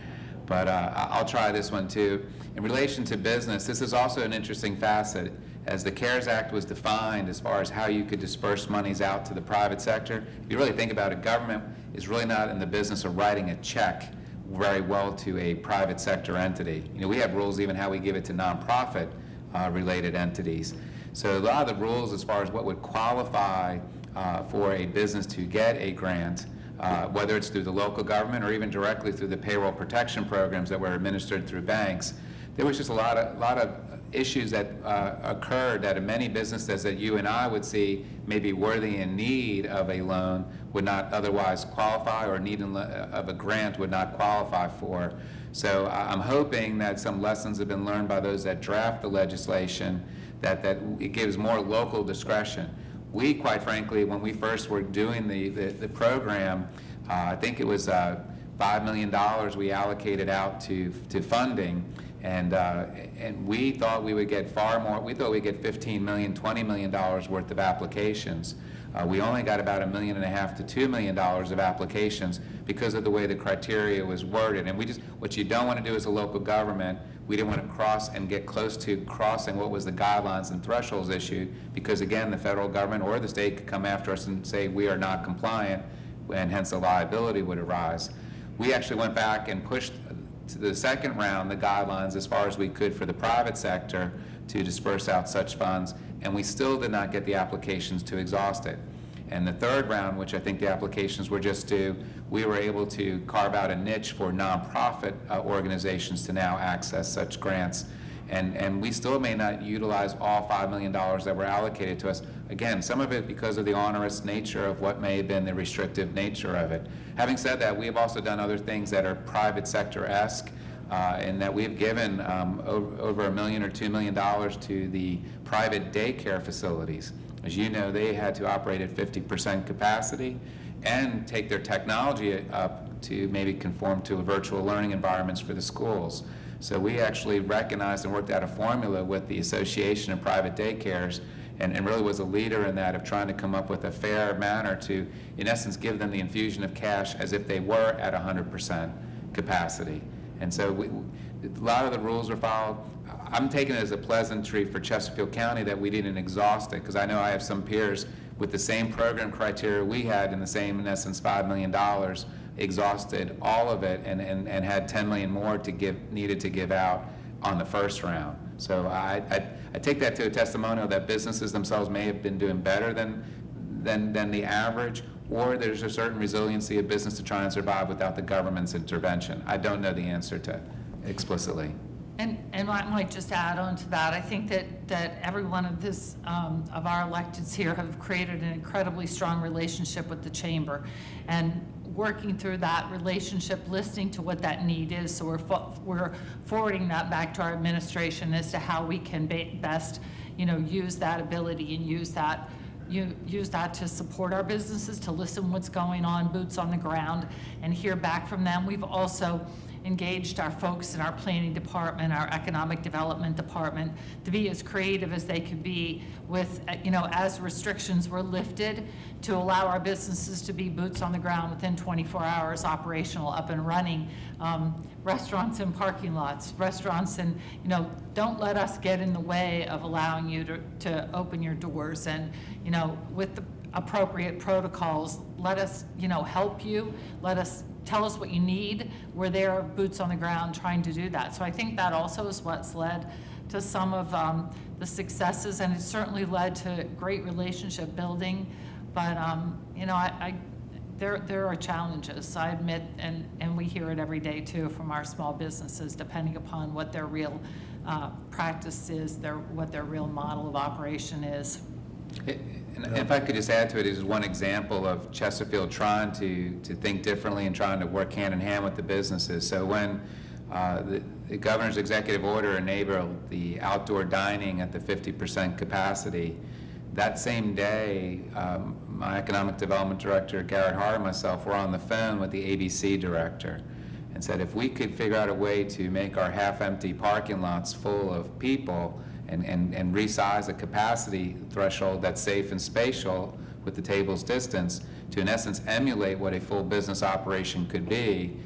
But I'll try this one too. In relation to business, this is also an interesting facet. As the CARES Act was defined as far as how you could disperse monies out to the private sector, if you really think about it, government is really not in the business of writing a check very well to a private sector entity. We have rules even how we give it to nonprofit related entities. So a lot of the rules as far as what would qualify for a business to get a grant, whether it's through the local government or even directly through the payroll protection programs that were administered through banks, there was just a lot of issues that occurred that many businesses that you and I would see maybe worthy in need of a loan would not otherwise qualify, or need of a grant would not qualify for. So I'm hoping that some lessons have been learned by those that draft the legislation, that it gives more local discretion. We, quite frankly, when we first were doing the program, I think it was $5 million we allocated out to funding, and we thought we would get far more. We thought we'd get $15 million, $20 million worth of applications. We only got about $1.5 million to $2 million of applications because of the way the criteria was worded. And what you don't want to do as a local government, we didn't want to cross and get close to crossing what was the guidelines and thresholds issued, because again, the federal government or the state could come after us and say we are not compliant, and hence the liability would arise. We actually went back and pushed to the second round the guidelines as far as we could for the private sector to disperse out such funds, and we still did not get the applications to exhaust it. And the third round, which I think the applications were just due, we were able to carve out a niche for nonprofit organizations to now access such grants. And we still may not utilize all $5 million that were allocated to us. Again, some of it because of the onerous nature of what may have been the restrictive nature of it. Having said that, we have also done other things that are private sector-esque, in that we've given over $1 million or $2 million to the private daycare facilities. As you know, they had to operate at 50% capacity and take their technology up to maybe conform to virtual learning environments for the schools. So we actually recognized and worked out a formula with the Association of Private Daycares, and really was a leader in that, of trying to come up with a fair manner to, in essence, give them the infusion of cash as if they were at 100% capacity. And so a lot of the rules were followed. I'm taking it as a pleasantry for Chesterfield County that we didn't exhaust it, because I know I have some peers with the same program criteria we had, in the same, in essence, $5 million, exhausted all of it and had $10 million more needed to give out on the first round. So I take that to a testimonial that businesses themselves may have been doing better than the average, or there's a certain resiliency of business to try and survive without the government's intervention. I don't know the answer to explicitly. And I might just add on to that, I think that every one of this, of our electeds here have created an incredibly strong relationship with the chamber. And working through that relationship, listening to what that need is, so we're forwarding that back to our administration as to how we can best, use that ability and use that to support our businesses, to listen what's going on, boots on the ground, and hear back from them. We've also engaged our folks in our planning department, our economic development department, to be as creative as they could be with, as restrictions were lifted, to allow our businesses to be boots on the ground within 24 hours, operational, up and running. Restaurants and parking lots, restaurants, and, don't let us get in the way of allowing you to open your doors. And, with the appropriate protocols, let us, help you, tell us what you need. We're there, boots on the ground, trying to do that. So I think that also is what's led to some of the successes, and it's certainly led to great relationship building. But there are challenges, I admit, and we hear it every day too from our small businesses, depending upon what their real practice is, what their real model of operation is. And if I could just add to it, is one example of Chesterfield trying to think differently and trying to work hand in hand with the businesses. So when the governor's executive order enabled the outdoor dining at the 50% capacity, that same day, my economic development director, Garrett Hart, and myself were on the phone with the ABC director and said, if we could figure out a way to make our half-empty parking lots full of people and resize the capacity threshold that's safe and spatial with the tables distance to, in essence, emulate what a full business operation could be,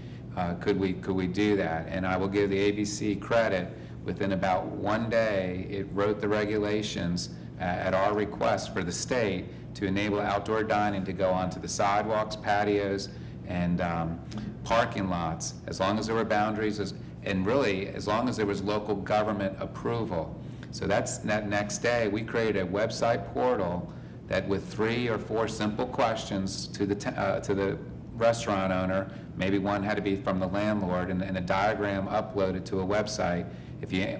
could we do that? And I will give the ABC credit. Within about one day, it wrote the regulations at our request for the state to enable outdoor dining to go onto the sidewalks, patios, and parking lots, as long as there were boundaries, and really as long as there was local government approval. So that next day, we created a website portal that, with 3 or 4 simple questions to the restaurant owner, maybe one had to be from the landlord, and a diagram uploaded to a website.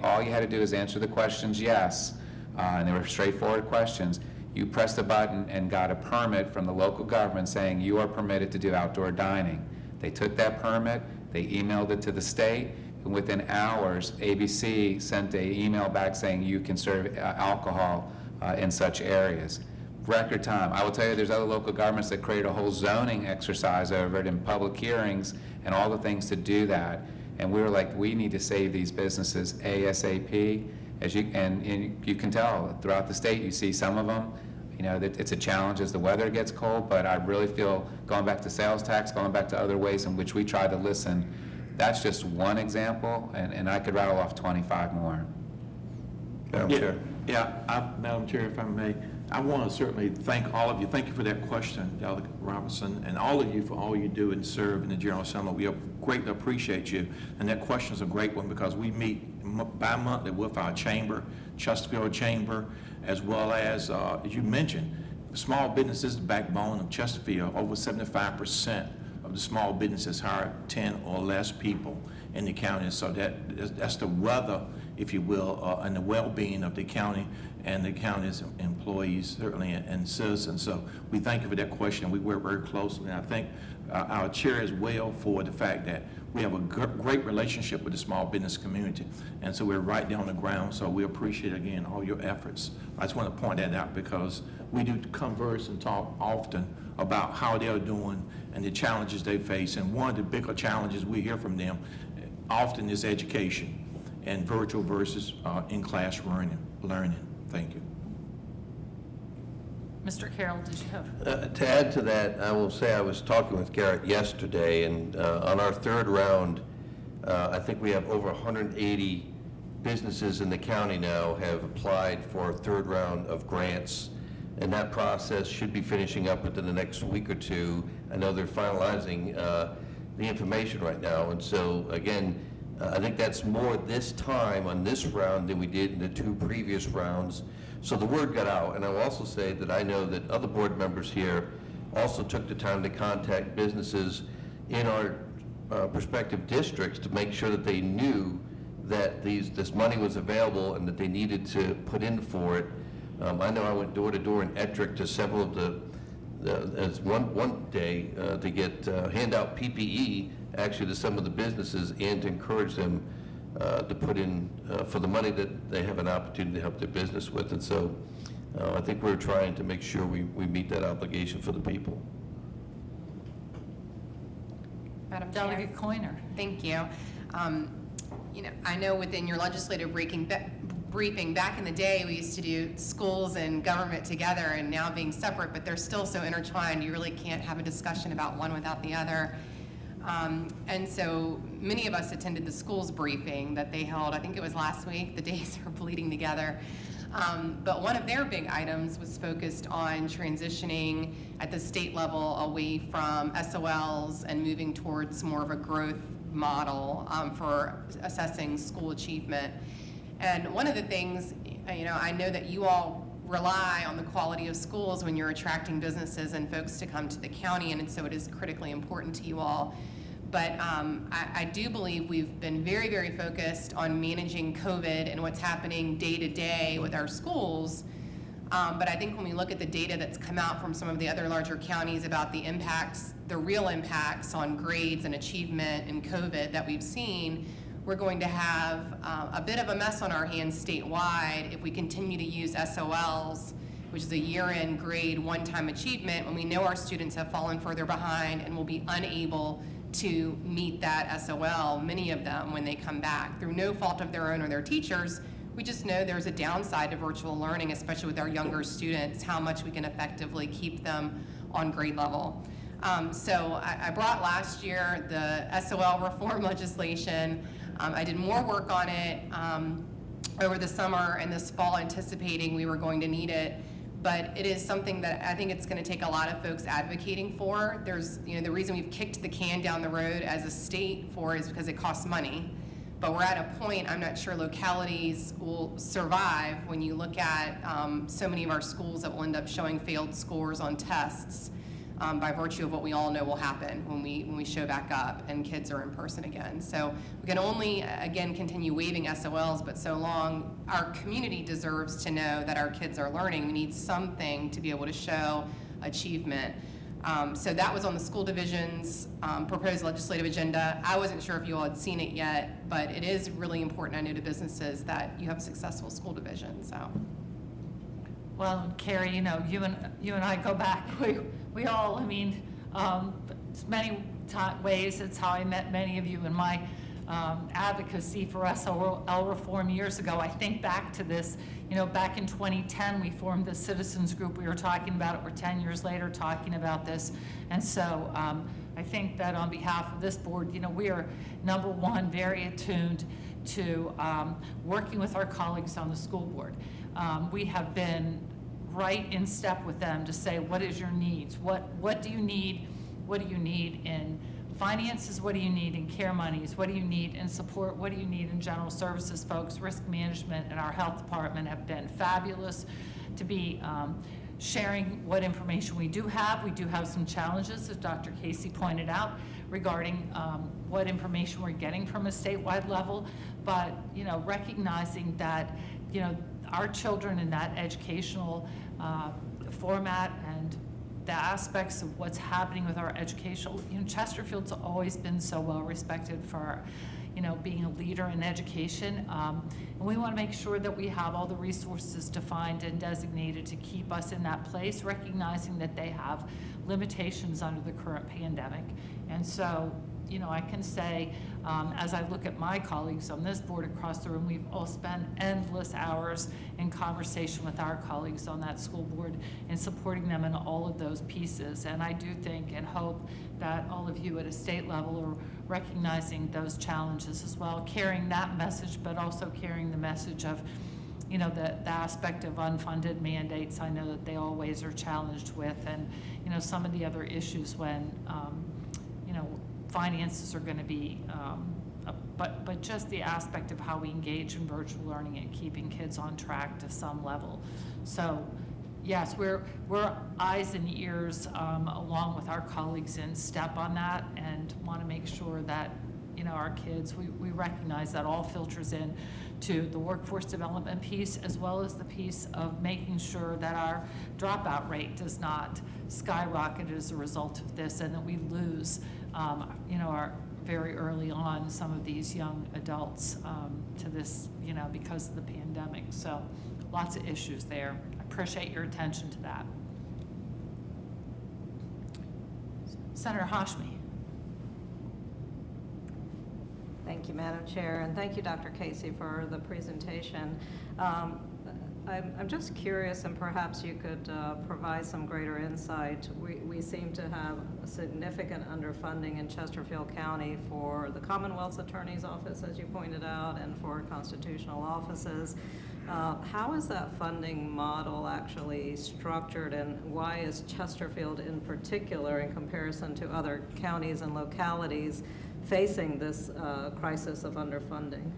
All you had to do is answer the questions yes, and they were straightforward questions. You pressed a button and got a permit from the local government saying you are permitted to do outdoor dining. They took that permit, they emailed it to the state, and within hours, ABC sent an email back saying you can serve alcohol in such areas. Record time. I will tell you, there's other local governments that create a whole zoning exercise over it in public hearings and all the things to do that. And we were like, we need to save these businesses ASAP. And you can tell throughout the state, you see some of them, that it's a challenge as the weather gets cold, but I really feel, going back to sales tax, going back to other ways in which we try to listen, that's just one example, and I could rattle off 25 more. Madam Chair. Madam Chair, if I may, I want to certainly thank all of you. Thank you for that question, Delegate Robinson, and all of you for all you do and serve in the General Assembly. We greatly appreciate you, and that question is a great one because we meet bi-monthly with our chamber, Chesterfield Chamber, as well as you mentioned, small business is the backbone of Chesterfield. Over 75% of the small businesses hire 10 or less people in the county, so that's the weather, if you will, and the well-being of the county and the county's employees, certainly, and citizens. So we thank you for that question. We work very closely, and I think our chair as well for the fact that we have a great relationship with the small business community, and so we're right down on the ground, so we appreciate, again, all your efforts. I just want to point that out because we do converse and talk often about how they're doing and the challenges they face, and one of the bigger challenges we hear from them often is education and virtual versus in-class learning. Thank you. Mr. Carroll, did you have? To add to that, I will say I was talking with Garrett yesterday, and on our third round, I think we have over 180 businesses in the county now have applied for a third round of grants, and that process should be finishing up within the next week or two. I know they're finalizing the information right now, and so again, I think that's more this time on this round than we did in the two previous rounds. So the word got out, and I will also say that I know that other board members here also took the time to contact businesses in our prospective districts to make sure that they knew that this money was available and that they needed to put in for it. I know I went door to door in Ettrick to several of as one day to get hand out PPE actually to some of the businesses and to encourage them to put in for the money that they have an opportunity to help their business with. And so I think we're trying to make sure we meet that obligation for the people. Madam Chair. Delegate Coiner. Thank you. I know within your legislative briefing back in the day, we used to do schools and government together, and now being separate, but they're still so intertwined, you really can't have a discussion about one without the other. And so many of us attended the schools briefing that they held, I think it was last week. The days are bleeding together. But one of their big items was focused on transitioning at the state level away from SOLs and moving towards more of a growth model for assessing school achievement. And one of the things, I know that you all rely on the quality of schools when you're attracting businesses and folks to come to the county, and so it is critically important to you all. But I do believe we've been very, very focused on managing COVID and what's happening day to day with our schools. But I think when we look at the data that's come out from some of the other larger counties about the impacts, the real impacts on grades and achievement in COVID that we've seen, we're going to have a bit of a mess on our hands statewide if we continue to use SOLs, which is a year-end grade one-time achievement, when we know our students have fallen further behind and will be unable to meet that SOL, many of them, when they come back through no fault of their own or their teachers. We just know there's a downside to virtual learning, especially with our younger students, how much we can effectively keep them on grade level. So I brought last year the SOL reform legislation. I did more work on it over the summer and this fall, anticipating we were going to need it. But it is something that I think it's going to take a lot of folks advocating for. There's, the reason we've kicked the can down the road as a state for is because it costs money. But we're at a point, I'm not sure localities will survive when you look at so many of our schools that will end up showing failed scores on tests by virtue of what we all know will happen when we show back up and kids are in person again. So we can only, again, continue waiving SOLs, but so long our community deserves to know that our kids are learning. We need something to be able to show achievement. So that was on the school division's proposed legislative agenda. I wasn't sure if you all had seen it yet, but it is really important, I know, to businesses that you have a successful school division. So. Well, Carrie, you and I go back. We all, many ways, it's how I met many of you in my advocacy for SOL reform years ago. I think back to this, back in 2010, we formed the citizens group. We were talking about it. We're 10 years later talking about this. And so I think that on behalf of this board, we are, number one, very attuned to working with our colleagues on the school board. We have been right in step with them to say, what is your needs? What do you need? What do you need in finances? What do you need in care monies? What do you need in support? What do you need in general services? Folks, risk management and our health department have been fabulous to be sharing what information we do have. We do have some challenges, as Dr. Casey pointed out, regarding what information we're getting from a statewide level, but recognizing that our children in that educational format and the aspects of what's happening with our educational, Chesterfield's always been so well respected for, being a leader in education. And we want to make sure that we have all the resources defined and designated to keep us in that place, recognizing that they have limitations under the current pandemic. And so you know, I can say, as I look at my colleagues on this board across the room, we've all spent endless hours in conversation with our colleagues on that school board and supporting them in all of those pieces. And I do think and hope that all of you at a state level are recognizing those challenges as well, carrying that message, but also carrying the message of, you know, the aspect of unfunded mandates. I know that they always are challenged with, and, you know, some of the other issues when, you know, finances are going to be, but just the aspect of how we engage in virtual learning and keeping kids on track to some level. So, yes, we're eyes and ears along with our colleagues in step on that, and want to make sure that, you know, our kids, we recognize that all filters in to the workforce development piece, as well as the piece of making sure that our dropout rate does not skyrocket as a result of this, and that we lose, you know, our very early on some of these young adults to this, you know, because of the pandemic. So lots of issues there. I appreciate your attention to that. Senator Hashmi. Thank you, Madam Chair, and thank you, Dr. Casey, for the presentation. I'm just curious, and perhaps you could provide some greater insight. We seem to have a significant underfunding in Chesterfield County for the Commonwealth's Attorney's Office, as you pointed out, and for constitutional offices. How is that funding model actually structured, and why is Chesterfield in particular, in comparison to other counties and localities, facing this crisis of underfunding?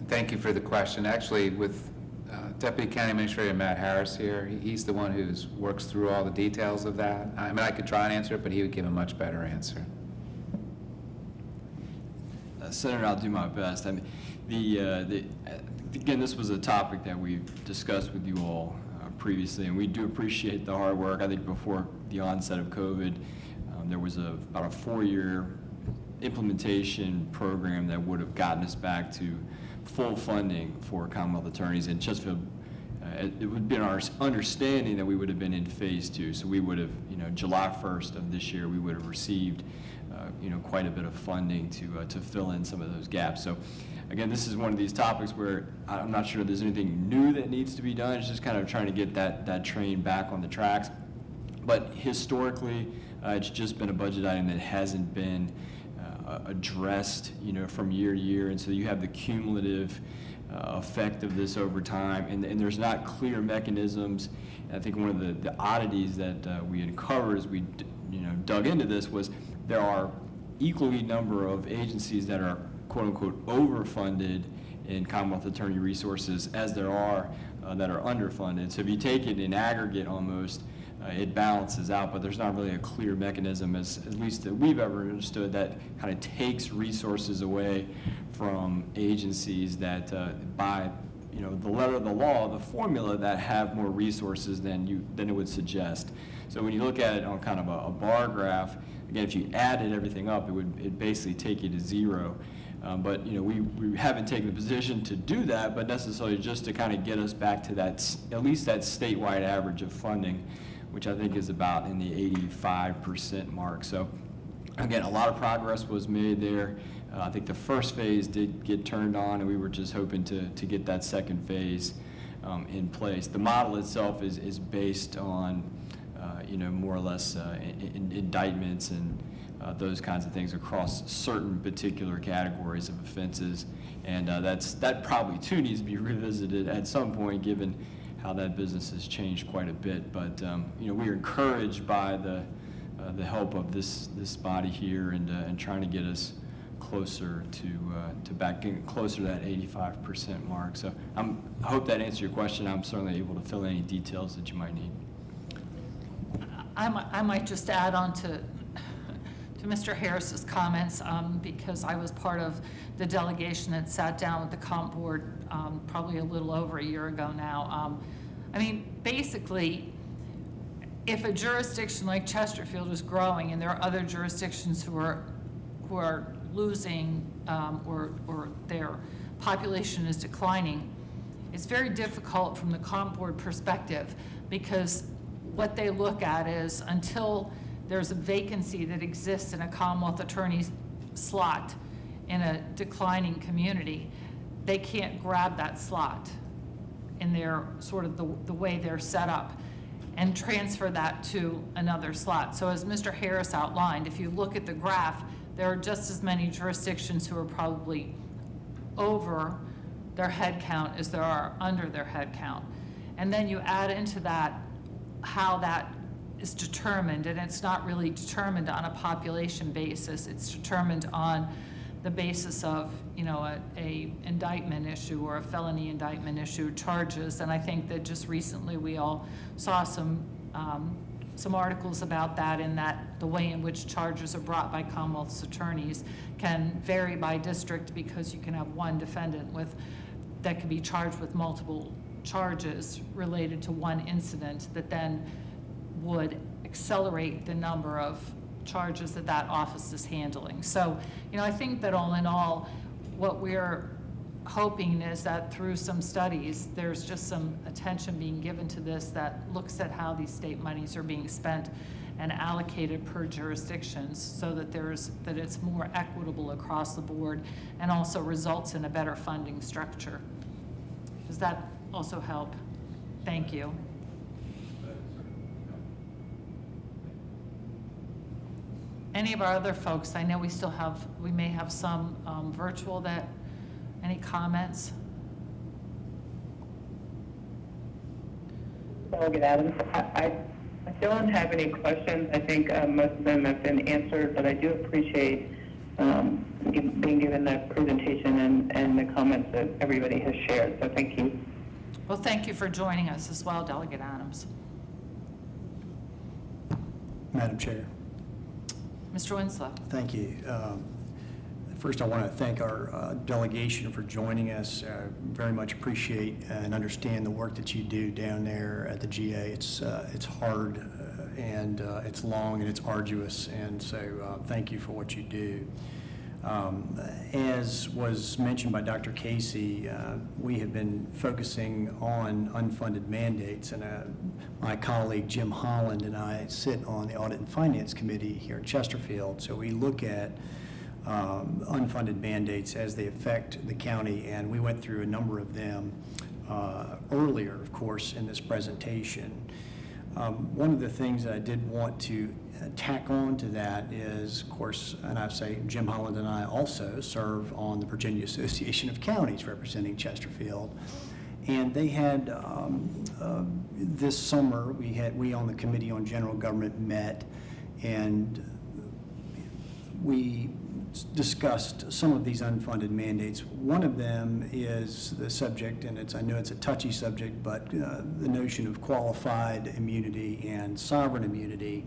Thank you for the question. Actually, with Deputy County Administrator Matt Harris here, he's the one who works through all the details of that. I mean, I could try and answer it, but he would give a much better answer. Senator, I'll do my best. I mean, again, this was a topic that we've discussed with you all previously, and we do appreciate the hard work. I think before the onset of COVID, there was about a 4-year implementation program that would have gotten us back to full funding for Commonwealth attorneys. In Chesterfield, it would have been our understanding that we would have been in phase 2. So we would have, you know, July 1st of this year, we would have received, you know, quite a bit of funding to fill in some of those gaps. So again, this is one of these topics where I'm not sure there's anything new that needs to be done. It's just kind of trying to get that train back on the tracks. But historically, it's just been a budget item that hasn't been addressed, you know, from year to year, and so you have the cumulative effect of this over time, and there's not clear mechanisms. And I think one of the oddities that we uncovered as we, you know, dug into this was there are equally number of agencies that are quote unquote overfunded in Commonwealth attorney resources as there are that are underfunded. So if you take it in aggregate almost, it balances out, but there's not really a clear mechanism, at least that we've ever understood, that kind of takes resources away from agencies that by, you know, the letter of the law, the formula, that have more resources than it would suggest. So when you look at it on kind of a bar graph, again, if you added everything up, it'd basically take you to zero. But, you know, we haven't taken the position to do that, but necessarily just to kind of get us back to that, at least that statewide average of funding, which I think is about in the 85% mark. So again, a lot of progress was made there. I think the first phase did get turned on, and we were just hoping to get that second phase in place. The model itself is based on, you know, more or less indictments and those kinds of things across certain particular categories of offenses. And that probably too needs to be revisited at some point, given how that business has changed quite a bit. But you know, we are encouraged by the help of this body here, and trying to get us closer to getting closer to that 85% mark. So I hope that answers your question. I'm certainly able to fill in any details that you might need. I might just add on to Mr. Harris's comments, because I was part of the delegation that sat down with the comp board probably a little over a year ago now. I mean, basically, if a jurisdiction like Chesterfield is growing and there are other jurisdictions who are losing or their population is declining, it's very difficult from the comp board perspective, because what they look at is, until there's a vacancy that exists in a Commonwealth attorney's slot in a declining community, they can't grab that slot in their sort of the way they're set up and transfer that to another slot. So as Mr. Harris outlined, if you look at the graph, there are just as many jurisdictions who are probably over their head count as there are under their head count. And then you add into that how that is determined, and it's not really determined on a population basis. It's determined on the basis of, you know, a indictment issue or a felony indictment issue, charges. And I think that just recently we all saw some articles about that, in that the way in which charges are brought by Commonwealth's attorneys can vary by district, because you can have one defendant that can be charged with multiple charges related to one incident that then would accelerate the number of charges that office is handling. So, you know, I think that all in all, what we're hoping is that through some studies, there's just some attention being given to this that looks at how these state monies are being spent and allocated per jurisdictions, so that it's more equitable across the board and also results in a better funding structure. Does that also help? Thank you. Any of our other folks, I know we may have some virtual any comments? Delegate Adams, I don't have any questions. I think most of them have been answered, but I do appreciate being given the presentation and the comments that everybody has shared, so thank you. Well, thank you for joining us as well, Delegate Adams. Madam Chair. Mr. Winslow. Thank you. First, I want to thank our delegation for joining us. Very much appreciate and understand the work that you do down there at the GA. It's hard and it's long and it's arduous, and so thank you for what you do. As was mentioned by Dr. Casey, we have been focusing on unfunded mandates, and my colleague Jim Holland and I sit on the Audit and Finance Committee here in Chesterfield, so we look at unfunded mandates as they affect the county, and we went through a number of them earlier, of course, in this presentation. One of the things that I did want to tack on to that is, of course, and I say Jim Holland and I also serve on the Virginia Association of Counties representing Chesterfield, and they had this summer we on the Committee on General Government met, and we discussed some of these unfunded mandates. One of them is the subject, and I know it's a touchy subject, but the notion of qualified immunity and sovereign immunity.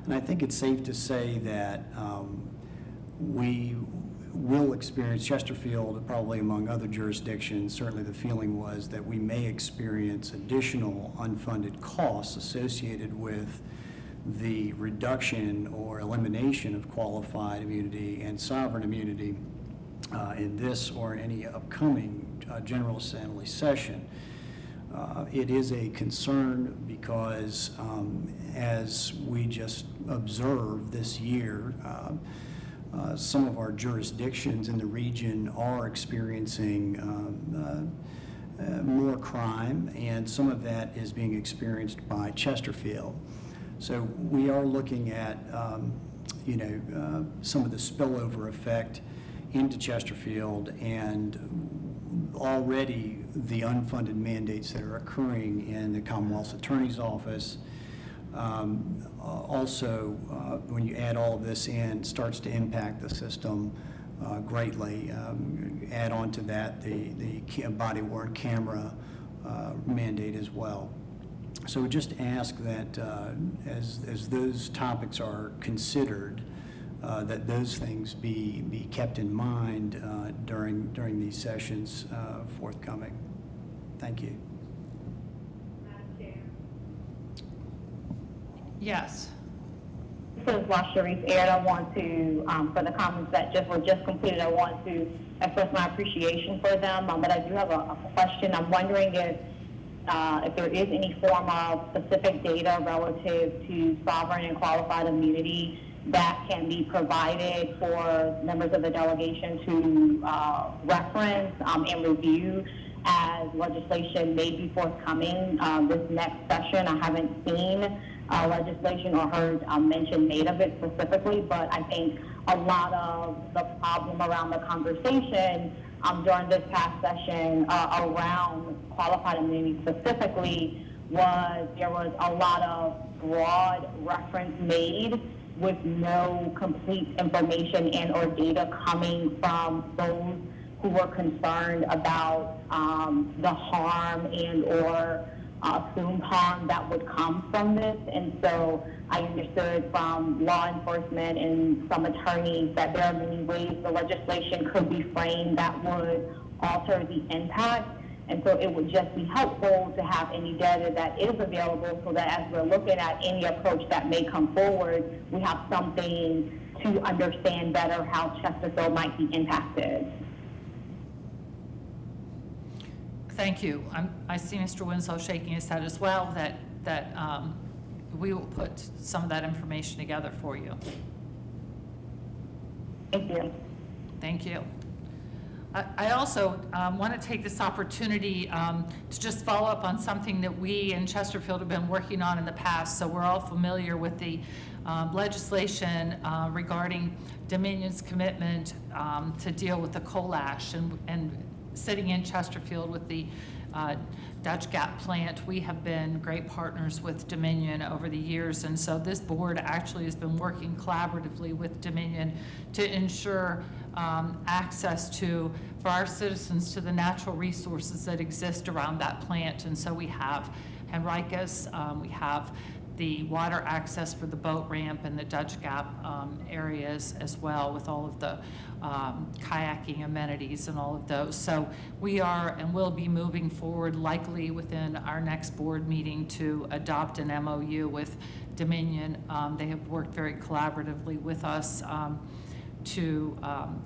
And I think it's safe to say that we will experience, Chesterfield, probably among other jurisdictions, certainly the feeling was that we may experience additional unfunded costs associated with the reduction or elimination of qualified immunity and sovereign immunity in this or any upcoming General Assembly session. It is a concern because as we just observed this year, some of our jurisdictions in the region are experiencing more crime, and some of that is being experienced by Chesterfield. So we are looking at, some of the spillover effect into Chesterfield, and already the unfunded mandates that are occurring in the Commonwealth's Attorney's Office. Also, when you add all of this in, it starts to impact the system greatly. Add on to that the body-worn camera mandate as well. So we just ask that as those topics are considered, that those things be kept in mind during these sessions forthcoming. Thank you. Madam Chair. Yes. This is LaSharice Aird. I want to, for the comments that were just completed, I want to express my appreciation for them, but I do have a question. I'm wondering if if there is any form of specific data relative to sovereign and qualified immunity that can be provided for members of the delegation to reference and review as legislation may be forthcoming this next session. I haven't seen legislation or heard mention made of it specifically, but I think a lot of the problem around the conversation during this past session around qualified immunity specifically was there was a lot of broad reference made with no complete information and or data coming from those who were concerned about the harm and or assumed harm that would come from this. And so I understood from law enforcement and some attorneys that there are many ways the legislation could be framed that would alter the impact. And so it would just be helpful to have any data that is available so that as we're looking at any approach that may come forward, we have something to understand better how Chesterfield might be impacted. Thank you. I see Mr. Winslow shaking his head as well, that we will put some of that information together for you. Thank you. Thank you. I also want to take this opportunity to just follow up on something that we in Chesterfield have been working on in the past. So we're all familiar with the legislation regarding Dominion's commitment to deal with the coal ash, and sitting in Chesterfield with the Dutch Gap plant, we have been great partners with Dominion over the years, and so this board actually has been working collaboratively with Dominion to ensure access for our citizens to the natural resources that exist around that plant. And so we have Henricus, we have the water access for the boat ramp and the Dutch Gap areas as well, with all of the kayaking amenities and all of those. So we are and will be moving forward likely within our next board meeting to adopt an MOU with Dominion. They have worked very collaboratively with us to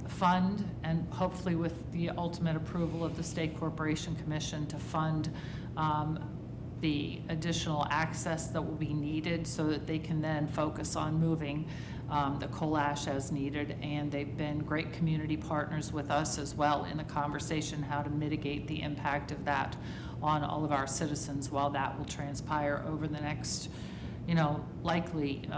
fund, and hopefully with the ultimate approval of the State Corporation Commission, to fund the additional access that will be needed so that they can then focus on moving the coal ash as needed. And they've been great community partners with us as well in the conversation how to mitigate the impact of that on all of our citizens while that will transpire over the next, likely,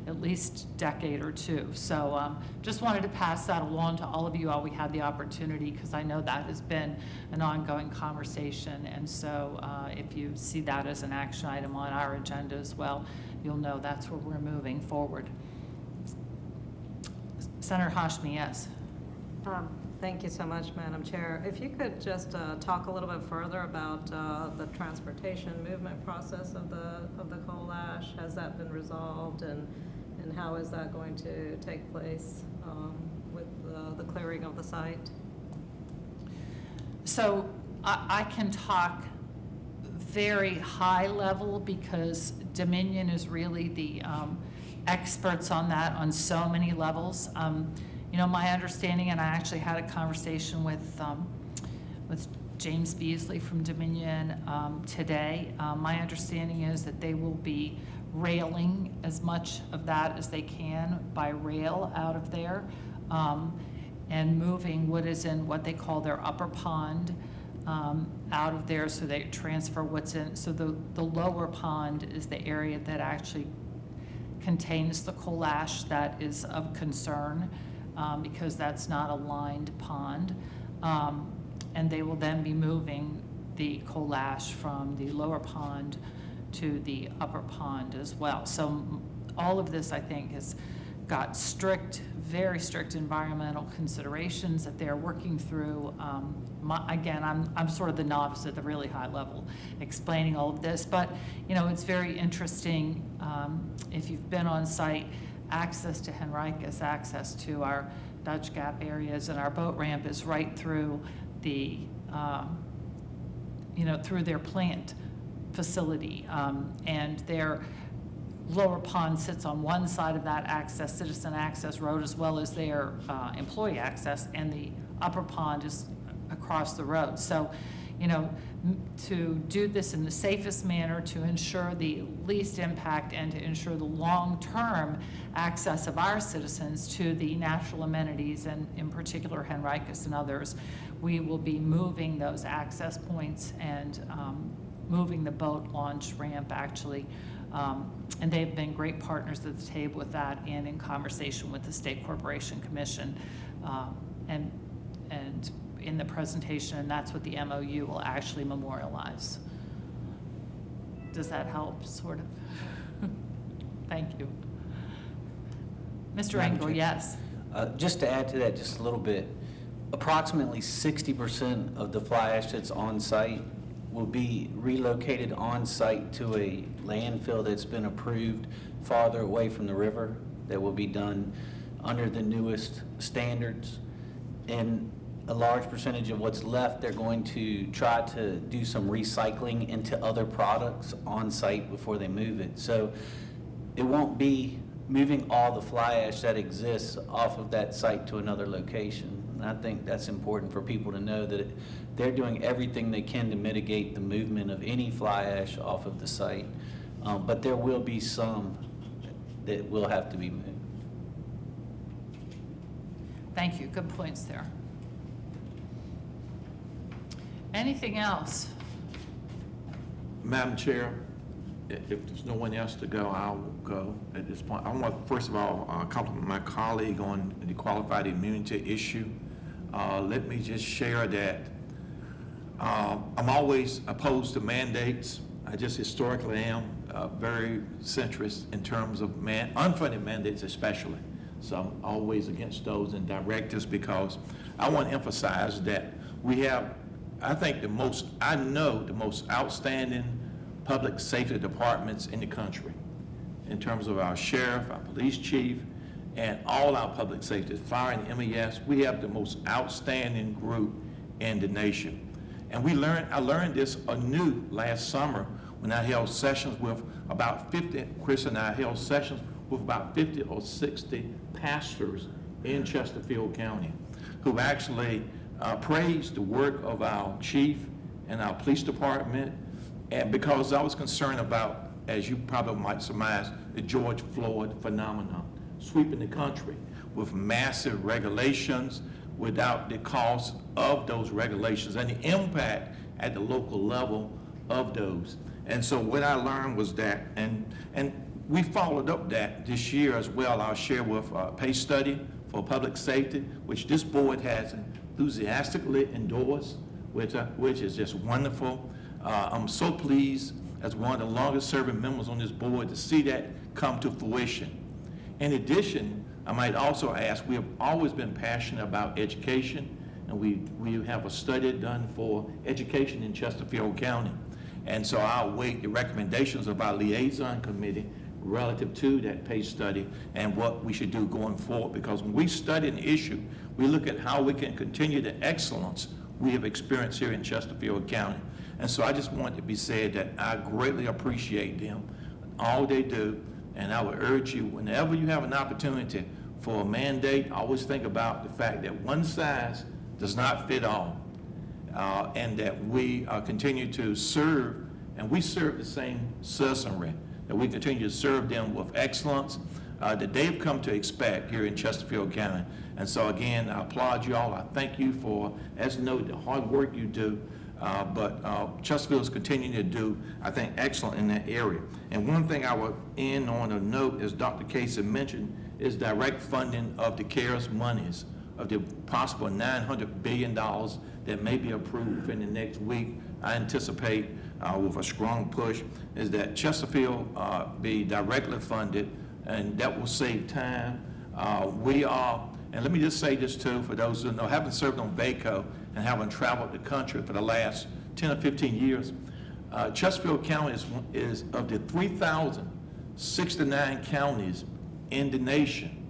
at least decade or two. So just wanted to pass that along to all of you while we had the opportunity, because I know that has been an ongoing conversation. And so if you see that as an action item on our agenda as well, you'll know that's where we're moving forward. Senator Hashmi, yes. Thank you so much, Madam Chair. If you could just talk a little bit further about the transportation movement process of the coal ash. Has that been resolved, and how is that going to take place with the clearing of the site? So I can talk very high level because Dominion is really the experts on that on so many levels. My understanding, and I actually had a conversation with James Beasley from Dominion today. My understanding is that they will be railing as much of that as they can by rail out of there, and moving what is in what they call their upper pond out of there, so they transfer what's in. So the lower pond is the area that actually contains the coal ash that is of concern. Because that's not a lined pond. And they will then be moving the coal ash from the lower pond to the upper pond as well. So all of this, I think, has got very strict environmental considerations that they're working through. Again, I'm sort of the novice at the really high level explaining all of this, but it's very interesting if you've been on site. Access to Henricus, access to our Dutch Gap areas, and our boat ramp is right through the, through their plant facility. And their lower pond sits on one side of that access, citizen access road, as well as their employee access, and the upper pond is across the road. So, to do this in the safest manner, to ensure the least impact, and to ensure the long-term access of our citizens to the natural amenities, and in particular Henricus and others. We will be moving those access points and moving the boat launch ramp, actually. And they've been great partners at the table with that, and in conversation with the State Corporation Commission. And in the presentation, and that's what the MOU will actually memorialize. Does that help, sort of? Thank you. Mr. Engel, yes. Just to add to that just a little bit, approximately 60% of the fly ash that's on site will be relocated on site to a landfill that's been approved farther away from the river, that will be done under the newest standards. And a large percentage of what's left, they're going to try to do some recycling into other products on site before they move it. So it won't be moving all the fly ash that exists off of that site to another location. And I think that's important for people to know, that they're doing everything they can to mitigate the movement of any fly ash off of the site. But there will be some that will have to be moved. Thank you. Good points there. Anything else? Madam Chair, if there's no one else to go, I'll go at this point. I want to, first of all, compliment my colleague on the qualified immunity issue. Let me just share that I'm always opposed to mandates. I just historically am very centrist in terms of unfunded mandates especially. So I'm always against those and directives, because I want to emphasize that we have, I know the most outstanding public safety departments in the country, in terms of our sheriff, our police chief, and all our public safety, fire and MES. We have the most outstanding group in the nation. And I learned this anew last summer when I held sessions with about 50, Chris and I held sessions with about 50 or 60 pastors in Chesterfield County, who actually praised the work of our chief and our police department, and because I was concerned about, as you probably might surmise, the George Floyd phenomenon sweeping the country with massive regulations without the cost of those regulations and the impact at the local level of those. And so what I learned was that, and we followed up that this year as well. I'll share with a PACE study for public safety, which this board has enthusiastically endorsed, which is just wonderful. I'm so pleased as one of the longest serving members on this board to see that come to fruition. In addition, I might also ask, we have always been passionate about education, and we have a study done for education in Chesterfield County. And so I'll await the recommendations of our liaison committee relative to that PACE study and what we should do going forward, because when we study an issue, we look at how we can continue the excellence we have experienced here in Chesterfield County. And so I just want to be said that I greatly appreciate them, all they do, and I would urge you, whenever you have an opportunity for a mandate, always think about the fact that one size does not fit all, and that we continue to serve, and we serve the same citizenry, that we continue to serve them with excellence that they've come to expect here in Chesterfield County. And so again, I applaud you all. I thank you for, as noted, the hard work you do. But Chesterfield is continuing to do, I think, excellent in that area. And one thing I would end on a note, as Dr. Casey mentioned, is direct funding of the CARES monies, of the possible $900 billion that may be approved within the next week. I anticipate with a strong push is that Chesterfield be directly funded, and that will save time. We are, and let me just say this too, for those who know, having served on VACO and having traveled the country for the last 10 or 15 years, Chesterfield County is of the 3,069 counties in the nation,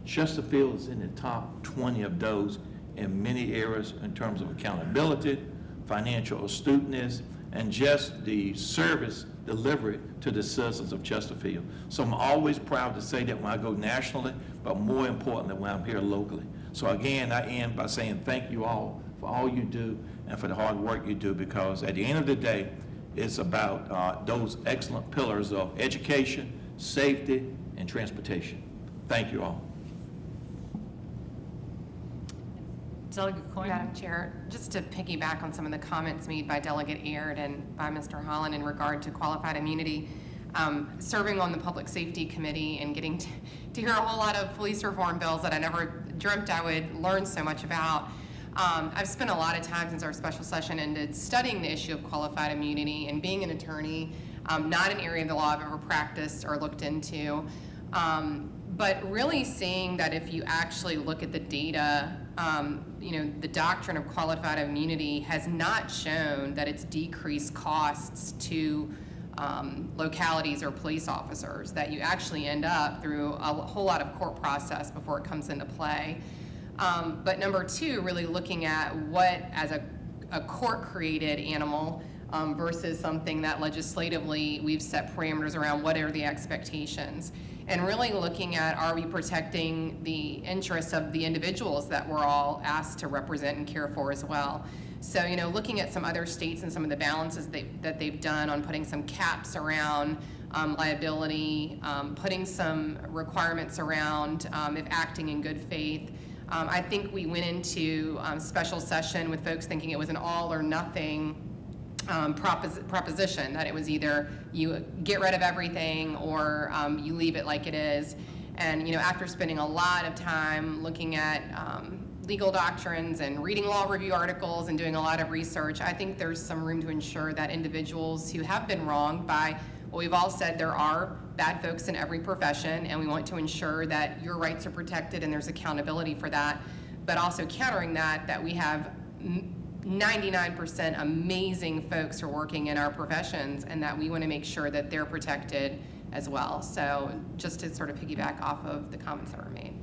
Chesterfield is in the top 20 of those in many areas in terms of accountability, financial astuteness, and just the service delivery to the citizens of Chesterfield. So I'm always proud to say that when I go nationally, but more importantly when I'm here locally. So again, I end by saying thank you all for all you do, and for the hard work you do, because at the end of the day, it's about those excellent pillars of education, safety, and transportation. Thank you all. Delegate Coyne? Madam Chair, just to piggyback on some of the comments made by Delegate Aird and by Mr. Holland in regard to qualified immunity, serving on the Public Safety Committee and getting to hear a whole lot of police reform bills that I never dreamt I would learn so much about. I've spent a lot of time since our special session ended studying the issue of qualified immunity, and being an attorney, not an area of the law I've ever practiced or looked into, but really seeing that if you actually look at the data, the doctrine of qualified immunity has not shown that it's decreased costs to localities or police officers, that you actually end up through a whole lot of court process before it comes into play. But number two, really looking at what, as a court-created animal versus something that legislatively we've set parameters around, what are the expectations? And really looking at, are we protecting the interests of the individuals that we're all asked to represent and care for as well? So, looking at some other states and some of the balances that they've done on putting some caps around liability, putting some requirements around if acting in good faith. I think we went into special session with folks thinking it was an all or nothing proposition, that it was either you get rid of everything or you leave it like it is. And after spending a lot of time looking at legal doctrines and reading law review articles and doing a lot of research, I think there's some room to ensure that individuals who have been wronged by what we've all said, there are bad folks in every profession, and we want to ensure that your rights are protected and there's accountability for that, but also countering that we have 99% amazing folks who are working in our professions, and that we want to make sure that they're protected as well. So just to sort of piggyback off of the comments that were made.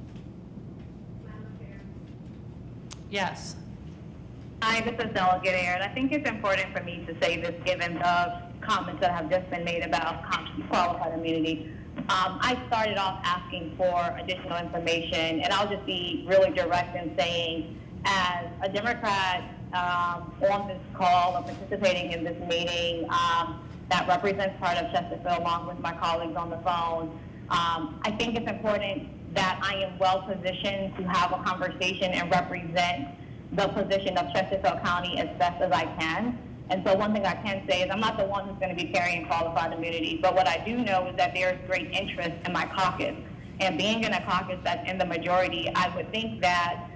Yes. Hi, this is Delegate Aird. I think it's important for me to say this given the comments that have just been made about qualified immunity. I started off asking for additional information, and I'll just be really direct in saying, as a Democrat on this call or participating in this meeting that represents part of Chesterfield along with my colleagues on the phone, I think it's important that I am well positioned to have a conversation and represent the position of Chesterfield County as best as I can. And so one thing I can say is I'm not the one who's going to be carrying qualified immunity, but what I do know is that there's great interest in my caucus. And being in a caucus that's in the majority, I would think that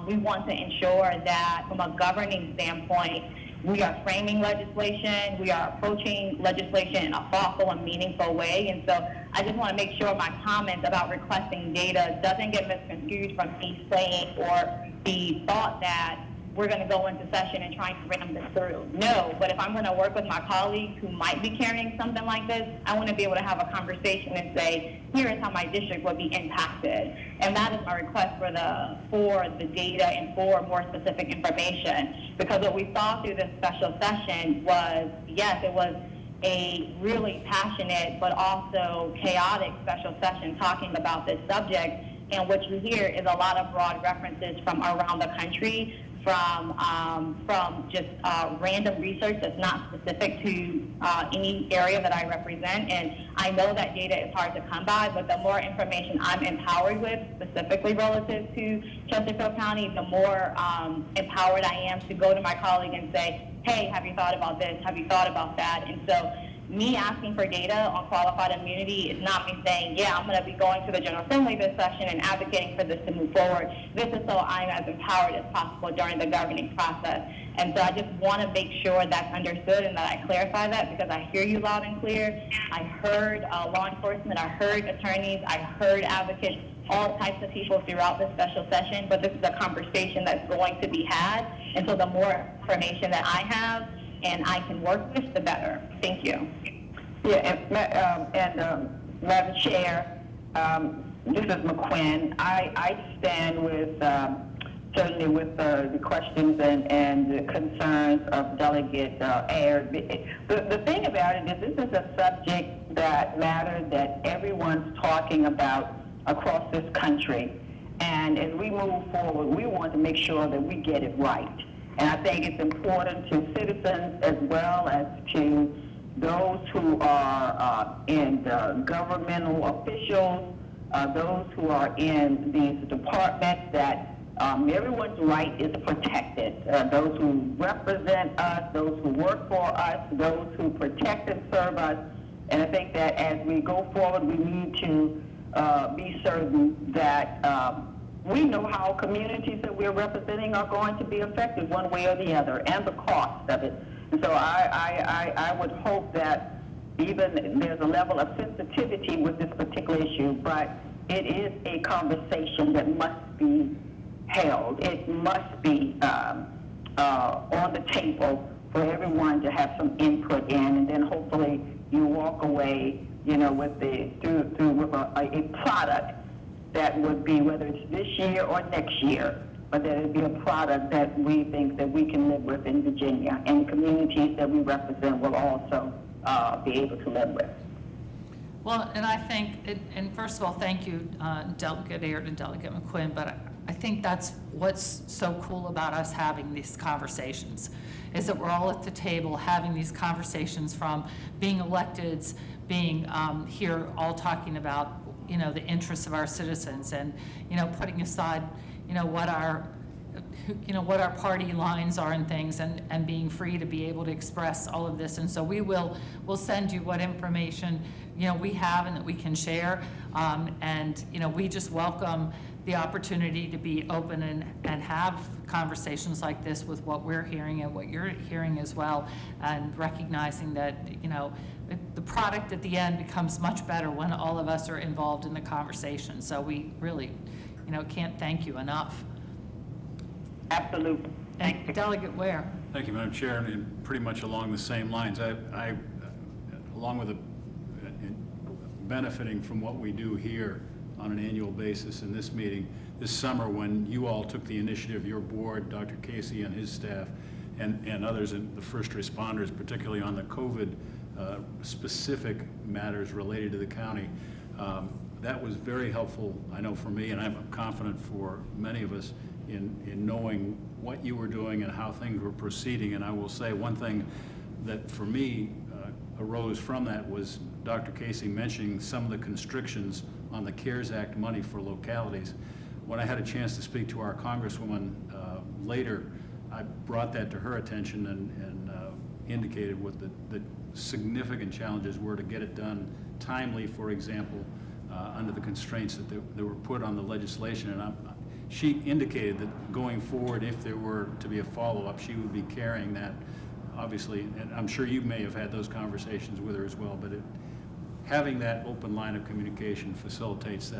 we want to ensure that from a governing standpoint, we are framing legislation, we are approaching legislation in a thoughtful and meaningful way. And so I just want to make sure my comments about requesting data doesn't get misconstrued from me saying or the thought that we're going to go into session and try to ram this through. No, but if I'm going to work with my colleagues who might be carrying something like this, I want to be able to have a conversation and say, here is how my district will be impacted. And that is my request for the data and for more specific information. Because what we saw through this special session was, yes, it was a really passionate but also chaotic special session talking about this subject. And what you hear is a lot of broad references from around the country, from just random research that's not specific to any area that I represent. And I know that data is hard to come by, but the more information I'm empowered with, specifically relative to Chesterfield County, the more empowered I am to go to my colleague and say, hey, have you thought about this? Have you thought about that? And so me asking for data on qualified immunity is not me saying, yeah, I'm going to be going to the General Assembly this session and advocating for this to move forward. This is so I'm as empowered as possible during the governing process. And so I just want to make sure that's understood and that I clarify that, because I hear you loud and clear. I heard law enforcement, I heard attorneys, I heard advocates, all types of people throughout this special session, but this is a conversation that's going to be had. And so the more information that I have and I can work with, the better. Thank you. Yeah, and Madam Chair, this is McQuinn. I stand with, certainly with the questions and the concerns of Delegate Aird. The thing about it is this is a subject that matters, that everyone's talking about across this country. And as we move forward, we want to make sure that we get it right. And I think it's important to citizens as well as to those who are in the governmental officials, those who are in these departments, that everyone's right is protected. Those who represent us, those who work for us, those who protect and serve us. And I think that as we go forward, we need to be certain that we know how communities that we're representing are going to be affected one way or the other, and the cost of it. And so I would hope that even there's a level of sensitivity with this particular issue, but it is a conversation that must be held. It must be on the table for everyone to have some input in, and then hopefully you walk away, with a product that would be, whether it's this year or next year, but that it be a product that we think that we can live with in Virginia, and the communities that we represent will also be able to live with. Well, and I think, and first of all, thank you, Delegate Aird and Delegate McQuinn, but I think that's what's so cool about us having these conversations, is that we're all at the table having these conversations, from being electeds, being here all talking about, the interests of our citizens, and, putting aside, what our party lines are and things, and being free to be able to express all of this. And so we'll send you what information, we have and that we can share. And, we just welcome the opportunity to be open and have conversations like this with what we're hearing and what you're hearing as well, and recognizing that, the product at the end becomes much better when all of us are involved in the conversation. So we really, can't thank you enough. Absolutely. And Delegate Ware. Thank you, Madam Chair, and pretty much along the same lines. I along with benefiting from what we do here on an annual basis in this meeting, this summer when you all took the initiative, your board, Dr. Casey and his staff, and others, and the first responders, particularly on the COVID specific matters related to the county. That was very helpful, I know, for me, and I'm confident for many of us in knowing what you were doing and how things were proceeding. And I will say one thing that for me arose from that was Dr. Casey mentioning some of the constrictions on the CARES Act money for localities. When I had a chance to speak to our Congresswoman later, I brought that to her attention and indicated what the significant challenges were to get it done timely, for example, under the constraints that were put on the legislation. And she indicated that going forward, if there were to be a follow-up, she would be carrying that, obviously, and I'm sure you may have had those conversations with her as well, but having that open line of communication facilitates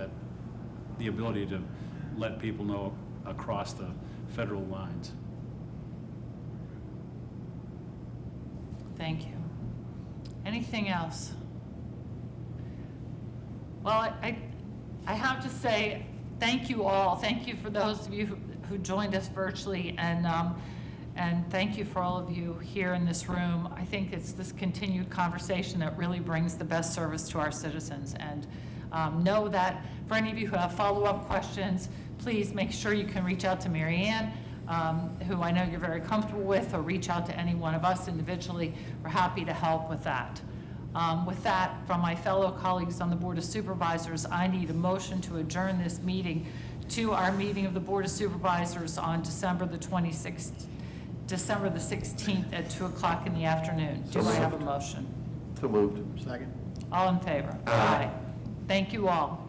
the ability to let people know across the federal lines. Thank you. Anything else? Well, I have to say thank you all. Thank you for those of you who joined us virtually, and thank you for all of you here in this room. I think it's this continued conversation that really brings the best service to our citizens. And know that for any of you who have follow-up questions, please make sure you can reach out to Mary Ann, who I know you're very comfortable with, or reach out to any one of us individually. We're happy to help with that. With that, from my fellow colleagues on the Board of Supervisors, I need a motion to adjourn this meeting to our meeting of the Board of Supervisors on December the 16th at 2 o'clock in the afternoon. Do I have a motion? So moved. Second. All in favor? Aye. Thank you all.